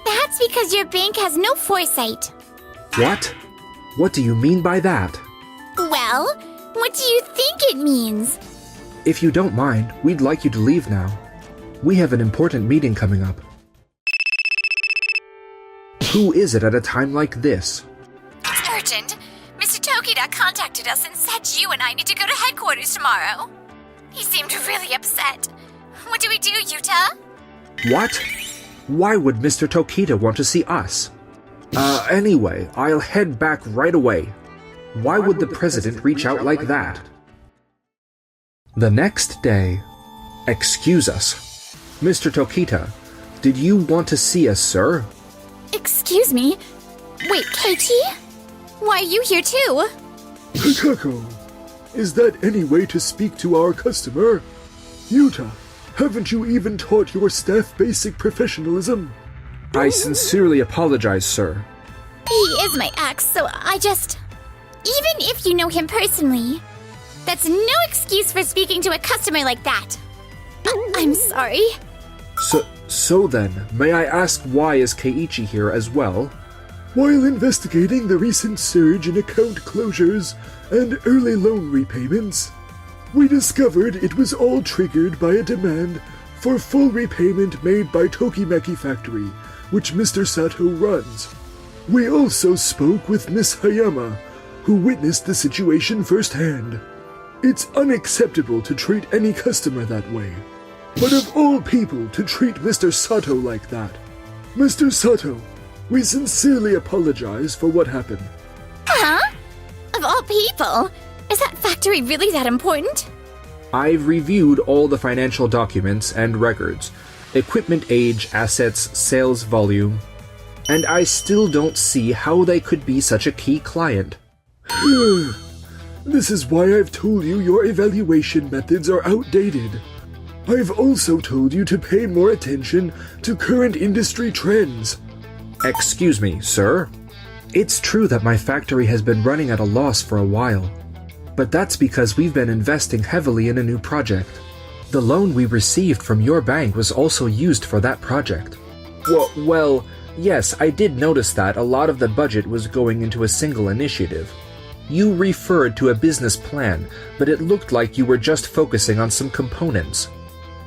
That's because your bank has no foresight. What? What do you mean by that? Well, what do you think it means? If you don't mind, we'd like you to leave now. We have an important meeting coming up. Who is it at a time like this? It's urgent. Mr. Tokida contacted us and said you and I need to go to headquarters tomorrow. He seemed really upset. What do we do, Yuta? What? Why would Mr. Tokita want to see us? Anyway, I'll head back right away. Why would the president reach out like that? The next day. Excuse us. Mr. Tokita, did you want to see us, sir? Excuse me? Wait, KT? Why are you here too? Takako, is that any way to speak to our customer? Yuta, haven't you even taught your staff basic professionalism? I sincerely apologize, sir. He is my ex, so even if you know him personally, that's no excuse for speaking to a customer like that. I'm sorry. So then, may I ask why is Keiichi here as well? While investigating the recent surge in account closures and early loan repayments, we discovered it was all triggered by a demand for full repayment made by Tokimeki Factory, which Mr. Sato runs. We also spoke with Miss Hayama, who witnessed the situation firsthand. It's unacceptable to treat any customer that way. But of all people to treat Mr. Sato like that. Mr. Sato, we sincerely apologize for what happened. Huh? Of all people! Is that factory really that important? I've reviewed all the financial documents and records, equipment age, assets, sales volume, and I still don't see how they could be such a key client. This is why I've told you your evaluation methods are outdated. I've also told you to pay more attention to current industry trends. Excuse me, sir? It's true that my factory has been running at a loss for a while, but that's because we've been investing heavily in a new project. The loan we received from your bank was also used for that project. Well, yes, I did notice that a lot of the budget was going into a single initiative. You referred to a business plan, but it looked like you were just focusing on some components.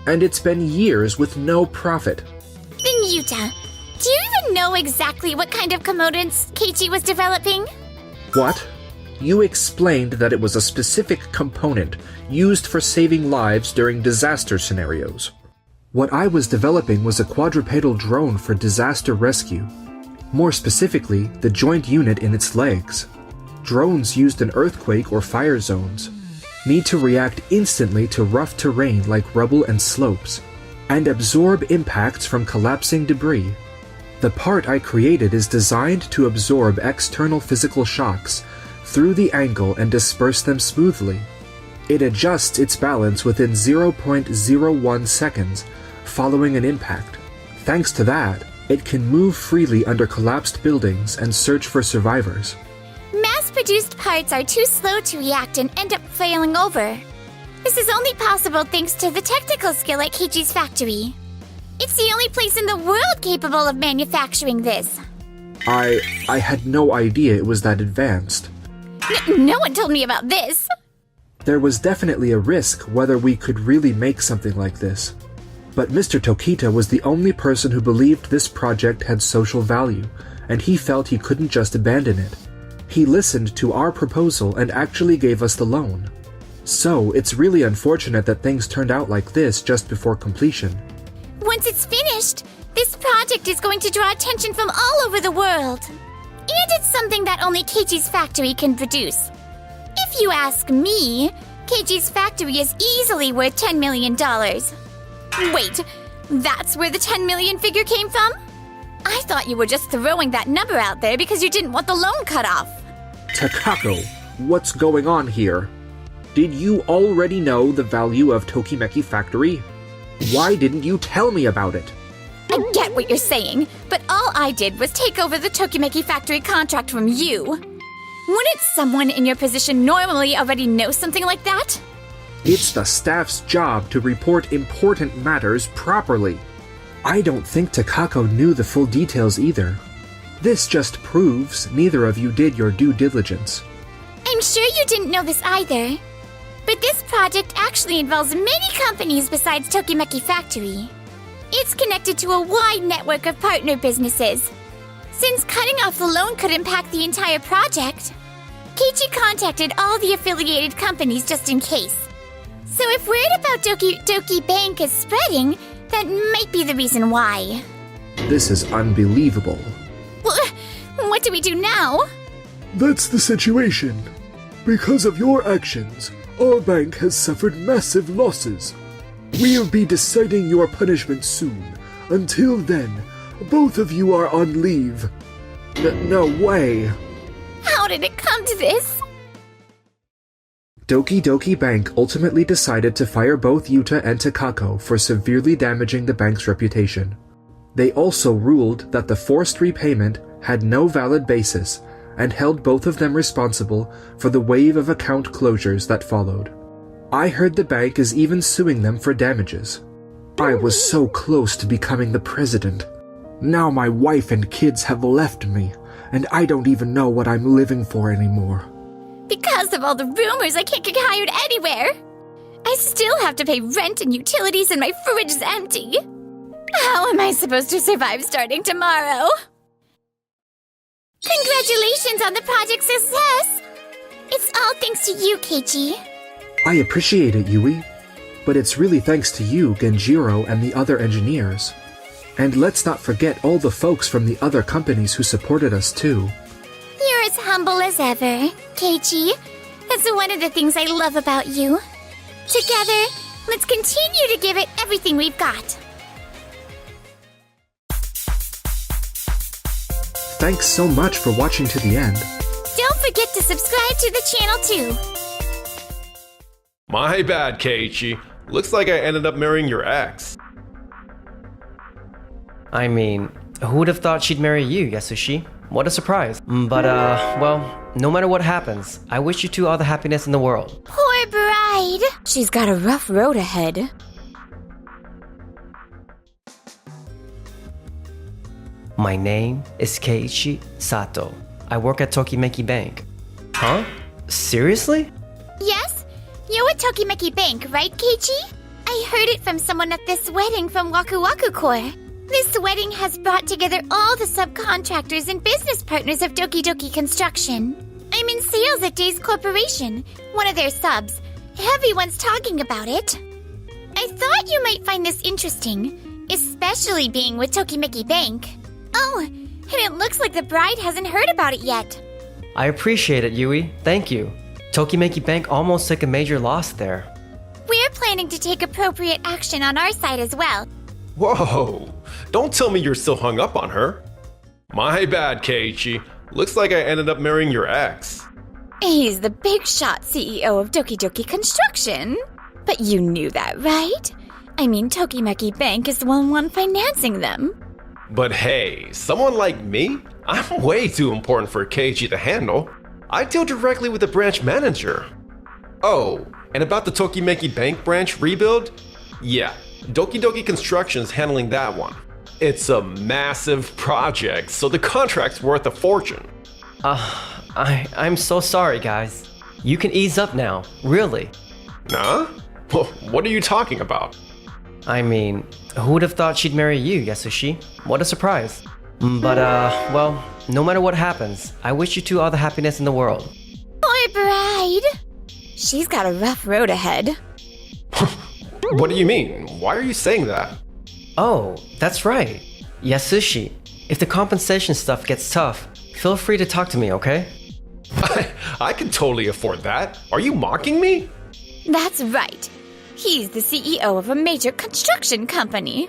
And it's been years with no profit. Then Yuta, do you even know exactly what kind of components Keiichi was developing? What? You explained that it was a specific component used for saving lives during disaster scenarios. What I was developing was a quadrupedal drone for disaster rescue. More specifically, the joint unit in its legs. Drones used in earthquake or fire zones need to react instantly to rough terrain like rubble and slopes, and absorb impacts from collapsing debris. The part I created is designed to absorb external physical shocks through the angle and disperse them smoothly. It adjusts its balance within 0.01 seconds following an impact. Thanks to that, it can move freely under collapsed buildings and search for survivors. Mass-produced parts are too slow to react and end up failing over. This is only possible thanks to the technical skill at Keiichi's factory. It's the only place in the world capable of manufacturing this. I had no idea it was that advanced. No one told me about this. There was definitely a risk whether we could really make something like this. But Mr. Tokita was the only person who believed this project had social value, and he felt he couldn't just abandon it. He listened to our proposal and actually gave us the loan. So, it's really unfortunate that things turned out like this just before completion. Once it's finished, this project is going to draw attention from all over the world. And it's something that only Keiichi's factory can produce. If you ask me, Keiichi's factory is easily worth $10 million. Wait, that's where the 10 million figure came from? I thought you were just throwing that number out there because you didn't want the loan cut off. Takako, what's going on here? Did you already know the value of Tokimeki Factory? Why didn't you tell me about it? I get what you're saying, but all I did was take over the Tokimeki Factory contract from you. Wouldn't someone in your position normally already know something like that? It's the staff's job to report important matters properly. I don't think Takako knew the full details either. This just proves neither of you did your due diligence. I'm sure you didn't know this either. But this project actually involves many companies besides Tokimeki Factory. It's connected to a wide network of partner businesses. Since cutting off the loan could impact the entire project, Keiichi contacted all the affiliated companies just in case. So if word about Doki Bank is spreading, that might be the reason why. This is unbelievable. What do we do now? That's the situation. Because of your actions, our bank has suffered massive losses. We'll be deciding your punishment soon. Until then, both of you are on leave. No way. How did it come to this? Doki Doki Bank ultimately decided to fire both Yuta and Takako for severely damaging the bank's reputation. They also ruled that the forced repayment had no valid basis and held both of them responsible for the wave of account closures that followed. I heard the bank is even suing them for damages. I was so close to becoming the president. Now my wife and kids have left me, and I don't even know what I'm living for anymore. Because of all the rumors, I can't get hired anywhere. I still have to pay rent and utilities, and my fridge is empty. How am I supposed to survive starting tomorrow? Congratulations on the project's success! It's all thanks to you, Keiichi. I appreciate it, Yui. But it's really thanks to you, Genjiro, and the other engineers. And let's not forget all the folks from the other companies who supported us too. You're as humble as ever, Keiichi. That's one of the things I love about you. Together, let's continue to give it everything we've got. Thanks so much for watching to the end. Don't forget to subscribe to the channel too. My bad, Keiichi. Looks like I ended up marrying your ex. I mean, who would have thought she'd marry you, Yasushi? What a surprise. But, well, no matter what happens, I wish you two all the happiness in the world. Poor bride. She's got a rough road ahead. My name is Keiichi Sato. I work at Tokimeki Bank. Huh? Seriously? Yes? You're at Tokimeki Bank, right, Keiichi? I heard it from someone at this wedding from Waku Waku Corps. This wedding has brought together all the subcontractors and business partners of Doki Doki Construction. I'm in sales at Days Corporation, one of their subs. Everyone's talking about it. I thought you might find this interesting, especially being with Tokimeki Bank. Oh, and it looks like the bride hasn't heard about it yet. I appreciate it, Yui. Thank you. Tokimeki Bank almost took a major loss there. We're planning to take appropriate action on our side as well. Whoa! Don't tell me you're still hung up on her. My bad, Keiichi. Looks like I ended up marrying your ex. He's the big shot CEO of Doki Doki Construction. But you knew that, right? I mean, Tokimeki Bank is the one financing them. But hey, someone like me? I'm way too important for Keiichi to handle. I deal directly with the branch manager. Oh, and about the Tokimeki Bank branch rebuild? Yeah, Doki Doki Construction's handling that one. It's a massive project, so the contract's worth a fortune. I'm so sorry, guys. You can ease up now, really. Nah? Well, what are you talking about? I mean, who would have thought she'd marry you, Yasushi? What a surprise. But, well, no matter what happens, I wish you two all the happiness in the world. Poor bride. She's got a rough road ahead. What do you mean? Why are you saying that? Oh, that's right. Yasushi, if the compensation stuff gets tough, feel free to talk to me, okay? I can totally afford that. Are you mocking me? That's right. He's the CEO of a major construction company.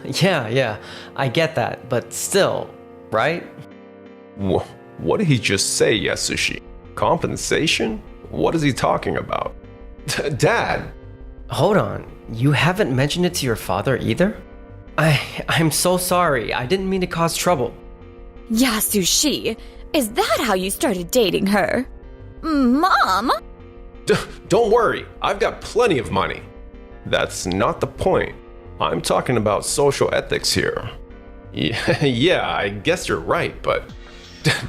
Yeah, I get that, but still, right? What did he just say, Yasushi? Compensation? What is he talking about? Dad! Hold on, you haven't mentioned it to your father either? I'm so sorry, I didn't mean to cause trouble. Yasushi, is that how you started dating her? Mom? Don't worry, I've got plenty of money. That's not the point. I'm talking about social ethics here. Yeah, I guess you're right, but...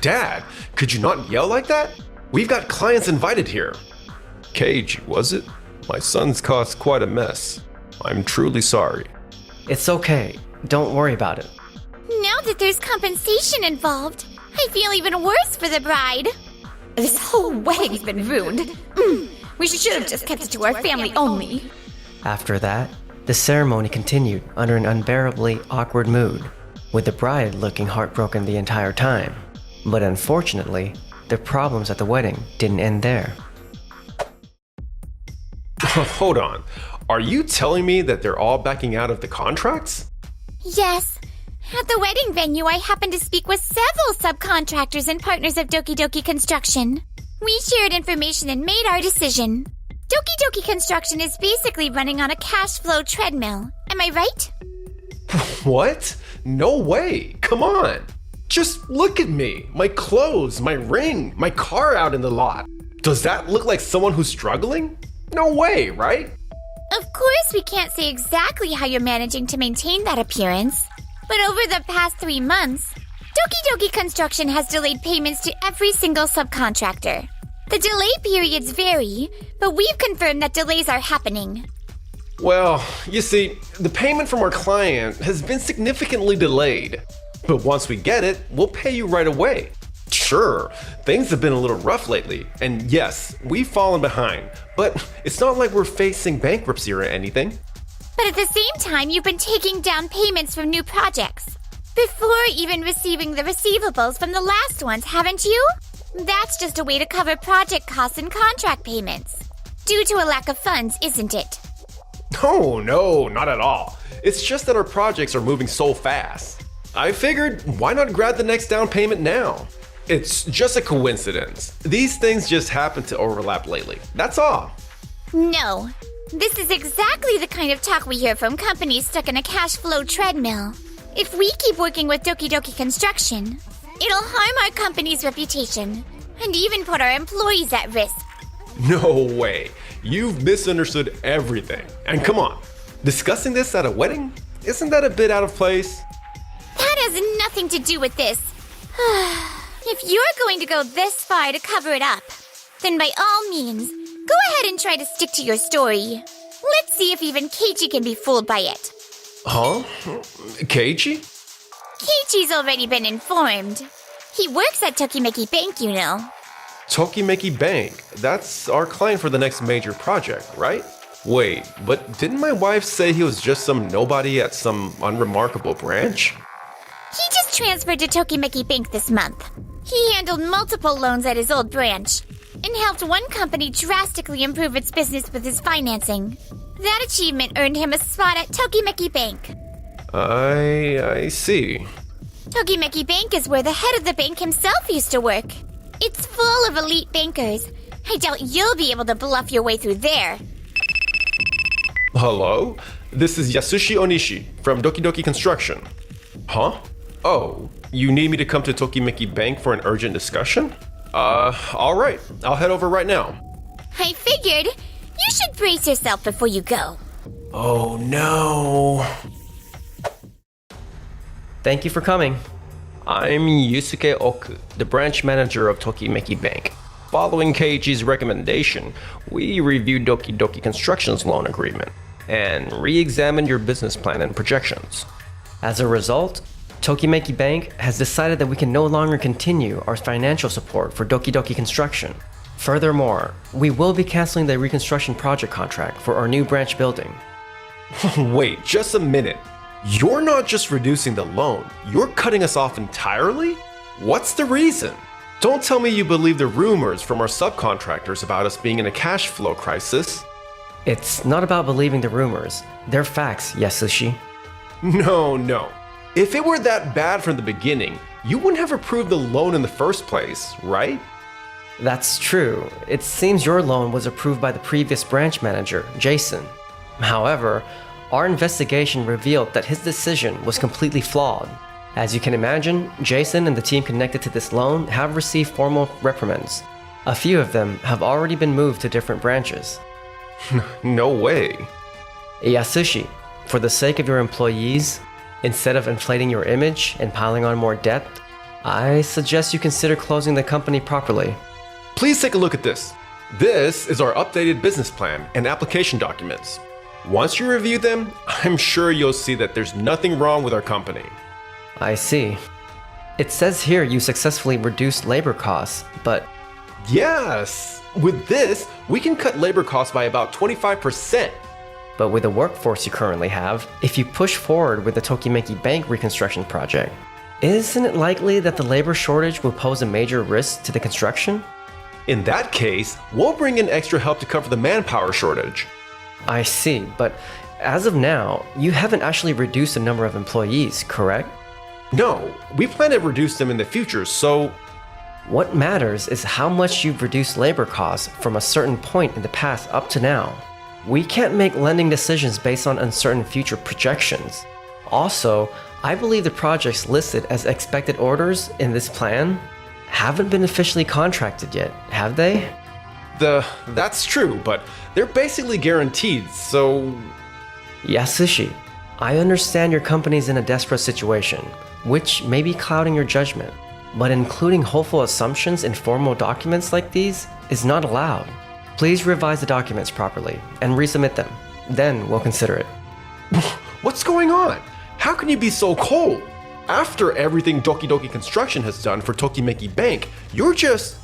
Dad, could you not yell like that? We've got clients invited here. Keiichi, was it? My son's caused quite a mess. I'm truly sorry. It's okay, don't worry about it. Now that there's compensation involved, I feel even worse for the bride. This whole wedding's been ruined. We should have just kept it to our family only. After that, the ceremony continued under an unbearably awkward mood, with the bride looking heartbroken the entire time. But unfortunately, the problems at the wedding didn't end there. Hold on. Are you telling me that they're all backing out of the contracts? Yes. At the wedding venue, I happened to speak with several subcontractors and partners of Doki Doki Construction. We shared information and made our decision. Doki Doki Construction is basically running on a cash flow treadmill. Am I right? What? No way. Come on. Just look at me. My clothes, my ring, my car out in the lot. Does that look like someone who's struggling? No way, right? Of course, we can't say exactly how you're managing to maintain that appearance. But over the past 3 months, Doki Doki Construction has delayed payments to every single subcontractor. The delay periods vary, but we've confirmed that delays are happening. Well, you see, the payment from our client has been significantly delayed. But once we get it, we'll pay you right away. Sure, things have been a little rough lately, and yes, we've fallen behind, but it's not like we're facing bankruptcy or anything. But at the same time, you've been taking down payments from new projects, before even receiving the receivables from the last ones, haven't you? That's just a way to cover project costs and contract payments. Due to a lack of funds, isn't it? Oh, no, not at all. It's just that our projects are moving so fast. I figured, why not grab the next down payment now? It's just a coincidence. These things just happen to overlap lately. That's all. No. This is exactly the kind of talk we hear from companies stuck in a cash flow treadmill. If we keep working with Doki Doki Construction, it'll harm our company's reputation and even put our employees at risk. No way. You've misunderstood everything. And come on, discussing this at a wedding? Isn't that a bit out of place? That has nothing to do with this. If you're going to go this far to cover it up, then by all means, go ahead and try to stick to your story. Let's see if even Keiichi can be fooled by it. Huh? Keiichi? Keiichi's already been informed. He works at Tokimeki Bank, you know. Tokimeki Bank. That's our client for the next major project, right? Wait, but didn't my wife say he was just some nobody at some unremarkable branch? He just transferred to Tokimeki Bank this month. He handled multiple loans at his old branch and helped one company drastically improve its business with his financing. That achievement earned him a spot at Tokimeki Bank. I see. Tokimeki Bank is where the head of the bank himself used to work. It's full of elite bankers. I doubt you'll be able to bluff your way through there. Hello? This is Yasushi Onishi from Doki Doki Construction. Huh? Oh, you need me to come to Tokimeki Bank for an urgent discussion? Alright. I'll head over right now. I figured you should brace yourself before you go. Oh no. Thank you for coming. I'm Yusuke Oku, the branch manager of Tokimeki Bank. Following Keiichi's recommendation, we reviewed Doki Doki Construction's loan agreement and re-examined your business plan and projections. As a result, Tokimeki Bank has decided that we can no longer continue our financial support for Doki Doki Construction. Furthermore, we will be canceling the reconstruction project contract for our new branch building. Wait, just a minute. You're not just reducing the loan, you're cutting us off entirely? What's the reason? Don't tell me you believe the rumors from our subcontractors about us being in a cash flow crisis. It's not about believing the rumors. They're facts, Yasushi. No. If it were that bad from the beginning, you wouldn't have approved the loan in the first place, right? That's true. It seems your loan was approved by the previous branch manager, Jason. However, our investigation revealed that his decision was completely flawed. As you can imagine, Jason and the team connected to this loan have received formal reprimands. A few of them have already been moved to different branches. No way. Yasushi, for the sake of your employees, instead of inflating your image and piling on more debt, I suggest you consider closing the company properly. Please take a look at this. This is our updated business plan and application documents. Once you review them, I'm sure you'll see that there's nothing wrong with our company. I see. It says here you successfully reduced labor costs, but... Yes! With this, we can cut labor costs by about 25%. But with the workforce you currently have, if you push forward with the Tokimeki Bank reconstruction project, isn't it likely that the labor shortage will pose a major risk to the construction? In that case, we'll bring in extra help to cover the manpower shortage. I see, but as of now, you haven't actually reduced the number of employees, correct? No, we plan to reduce them in the future, so... What matters is how much you've reduced labor costs from a certain point in the past up to now. We can't make lending decisions based on uncertain future projections. Also, I believe the projects listed as expected orders in this plan haven't been officially contracted yet, have they? That's true, but they're basically guaranteed, so... Yasushi, I understand your company's in a desperate situation, which may be clouding your judgment, but including hopeful assumptions in formal documents like these is not allowed. Please revise the documents properly and resubmit them. Then we'll consider it. What's going on? How can you be so cold? After everything Doki Doki Construction has done for Tokimeki Bank, you're just...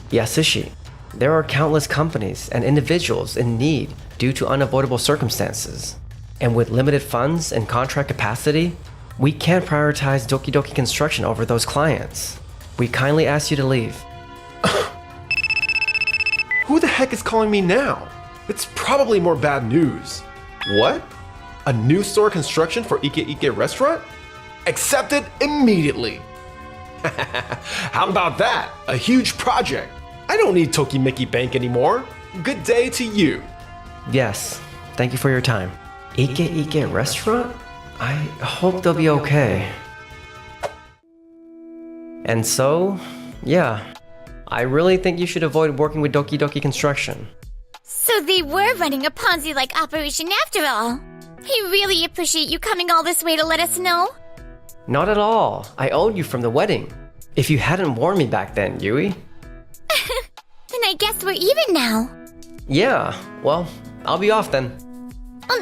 Yasushi, there are countless companies and individuals in need due to unavoidable circumstances. And with limited funds and contract capacity, we can't prioritize Doki Doki Construction over those clients. We kindly ask you to leave. Who the heck is calling me now? It's probably more bad news. What? A new store construction for Ike Ike restaurant? Accepted immediately. How about that? A huge project. I don't need Tokimeki Bank anymore. Good day to you. Yes, thank you for your time. Ike Ike restaurant? I hope they'll be okay. And so, yeah, I really think you should avoid working with Doki Doki Construction. So they were running a Ponzi-like operation after all. I really appreciate you coming all this way to let us know. Not at all. I owed you from the wedding. If you hadn't warned me back then, Yui. Then I guess we're even now. Yeah, well, I'll be off then.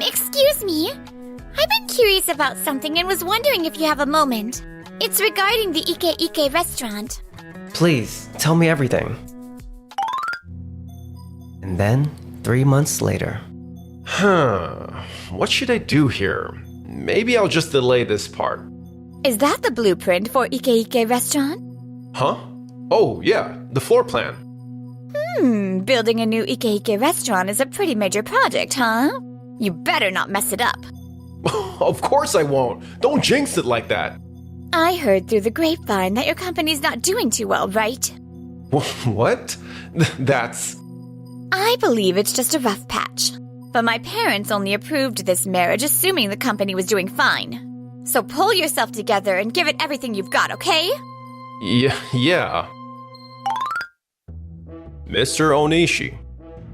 Excuse me. I've been curious about something and was wondering if you have a moment. It's regarding the Ike Ike restaurant. Please, tell me everything. And then, 3 months later. What should I do here? Maybe I'll just delay this part. Is that the blueprint for Ike Ike restaurant? Huh? Oh, yeah, the floor plan. Building a new Ike Ike restaurant is a pretty major project, huh? You better not mess it up. Of course I won't. Don't jinx it like that. I heard through the grapevine that your company's not doing too well, right? What? That's... I believe it's just a rough patch. But my parents only approved this marriage assuming the company was doing fine. So pull yourself together and give it everything you've got, okay? Yeah. Mr. Onishi.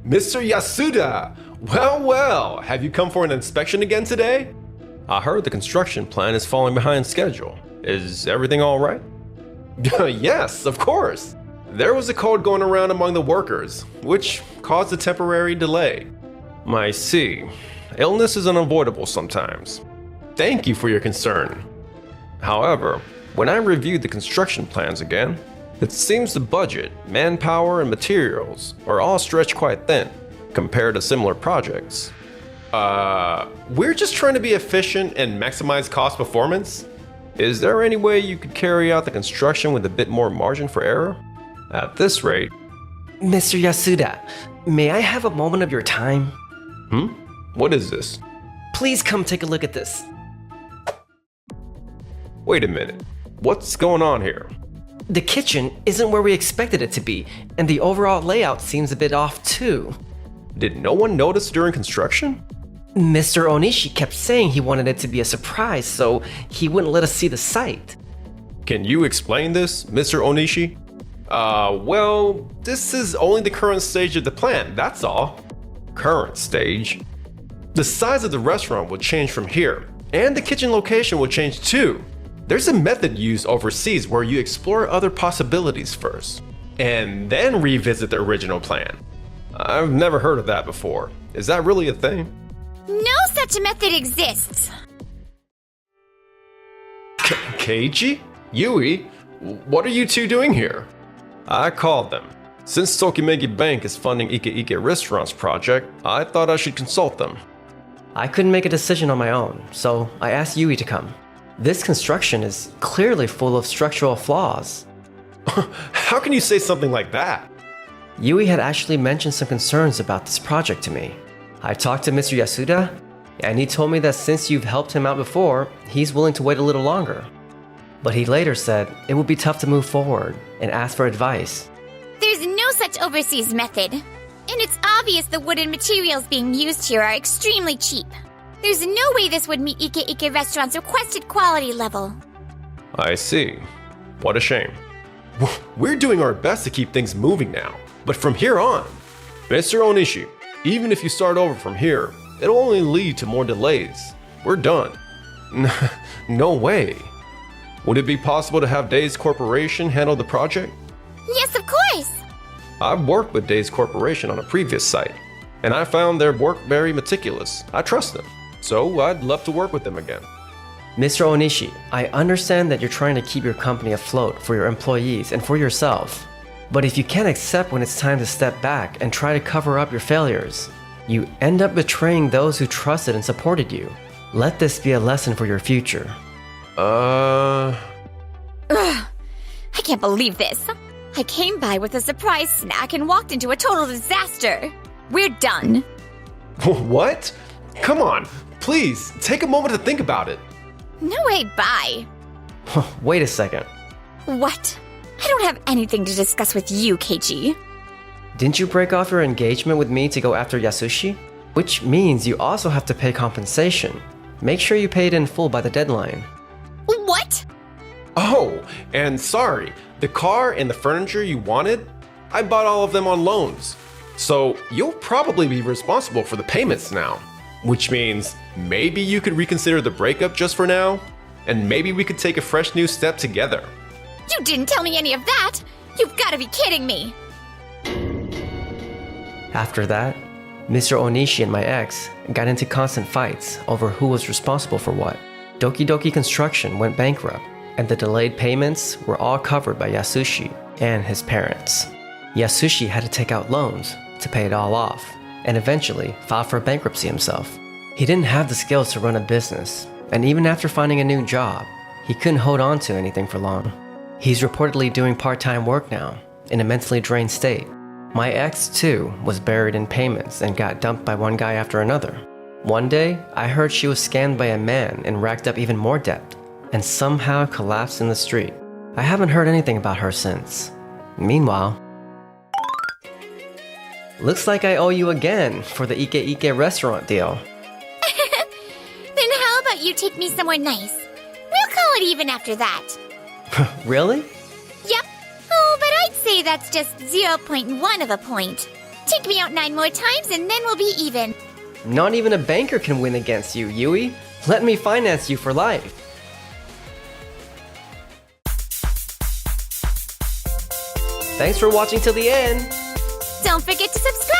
Mr. Yasuda! Well, have you come for an inspection again today? I heard the construction plan is falling behind schedule. Is everything all right? Yes, of course. There was a cold going around among the workers, which caused a temporary delay. I see. Illness is unavoidable sometimes. Thank you for your concern. However, when I reviewed the construction plans again, it seems the budget, manpower, and materials are all stretched quite thin compared to similar projects. We're just trying to be efficient and maximize cost performance. Is there any way you could carry out the construction with a bit more margin for error? At this rate... Mr. Yasuda, may I have a moment of your time? What is this? Please come take a look at this. Wait a minute. What's going on here? The kitchen isn't where we expected it to be, and the overall layout seems a bit off too. Did no one notice during construction? Mr. Onishi kept saying he wanted it to be a surprise, so he wouldn't let us see the site. Can you explain this, Mr. Onishi? Well, this is only the current stage of the plan, that's all. Current stage? The size of the restaurant will change from here, and the kitchen location will change too. There's a method used overseas where you explore other possibilities first, and then revisit the original plan. I've never heard of that before. Is that really a thing? No such method exists. Keiji? Yui? What are you two doing here? I called them. Since Tokimeki Bank is funding Ike Ike Restaurant's project, I thought I should consult them. I couldn't make a decision on my own, so I asked Yui to come. This construction is clearly full of structural flaws. How can you say something like that? Yui had actually mentioned some concerns about this project to me. I talked to Mr. Yasuda, and he told me that since you've helped him out before, he's willing to wait a little longer. But he later said it would be tough to move forward and asked for advice. There's no such overseas method. And it's obvious the wooden materials being used here are extremely cheap. There's no way this would meet Ike Ike Restaurant's requested quality level. I see. What a shame. We're doing our best to keep things moving now, but from here on, Mr. Onishi, even if you start over from here, it'll only lead to more delays. We're done. No way. Would it be possible to have Days Corporation handle the project? Yes, of course. I've worked with Days Corporation on a previous site, and I found their work very meticulous. I trust them, so I'd love to work with them again. Mr. Onishi, I understand that you're trying to keep your company afloat for your employees and for yourself. But if you can't accept when it's time to step back and try to cover up your failures, you end up betraying those who trusted and supported you. Let this be a lesson for your future. Ugh, I can't believe this. I came by with a surprise snack and walked into a total disaster. We're done. What? Come on, please, take a moment to think about it. No way, bye. Wait a second. What? I don't have anything to discuss with you, Keiichi. Didn't you break off your engagement with me to go after Yasushi? Which means you also have to pay compensation. Make sure you pay it in full by the deadline. What? Oh, and sorry, the car and the furniture you wanted, I bought all of them on loans. So you'll probably be responsible for the payments now. Which means maybe you could reconsider the breakup just for now, and maybe we could take a fresh new step together. You didn't tell me any of that! You've gotta be kidding me! After that, Mr. Onishi and my ex got into constant fights over who was responsible for what. Doki Doki Construction went bankrupt, and the delayed payments were all covered by Yasushi and his parents. Yasushi had to take out loans to pay it all off, and eventually filed for bankruptcy himself. He didn't have the skills to run a business, and even after finding a new job, he couldn't hold on to anything for long. He's reportedly doing part-time work now, in a mentally drained state. My ex, too, was buried in payments and got dumped by one guy after another. One day, I heard she was scammed by a man and racked up even more debt, and somehow collapsed in the street. I haven't heard anything about her since. Meanwhile, looks like I owe you again for the Ike Ike restaurant deal. Then how about you take me somewhere nice? We'll call it even after that. Really? Yep. Oh, but I'd say that's just 0.1 of a point. Take me out 9 more times and then we'll be even. Not even a banker can win against you, Yui. Let me finance you for life. Thanks for watching till the end. Don't forget to subscribe.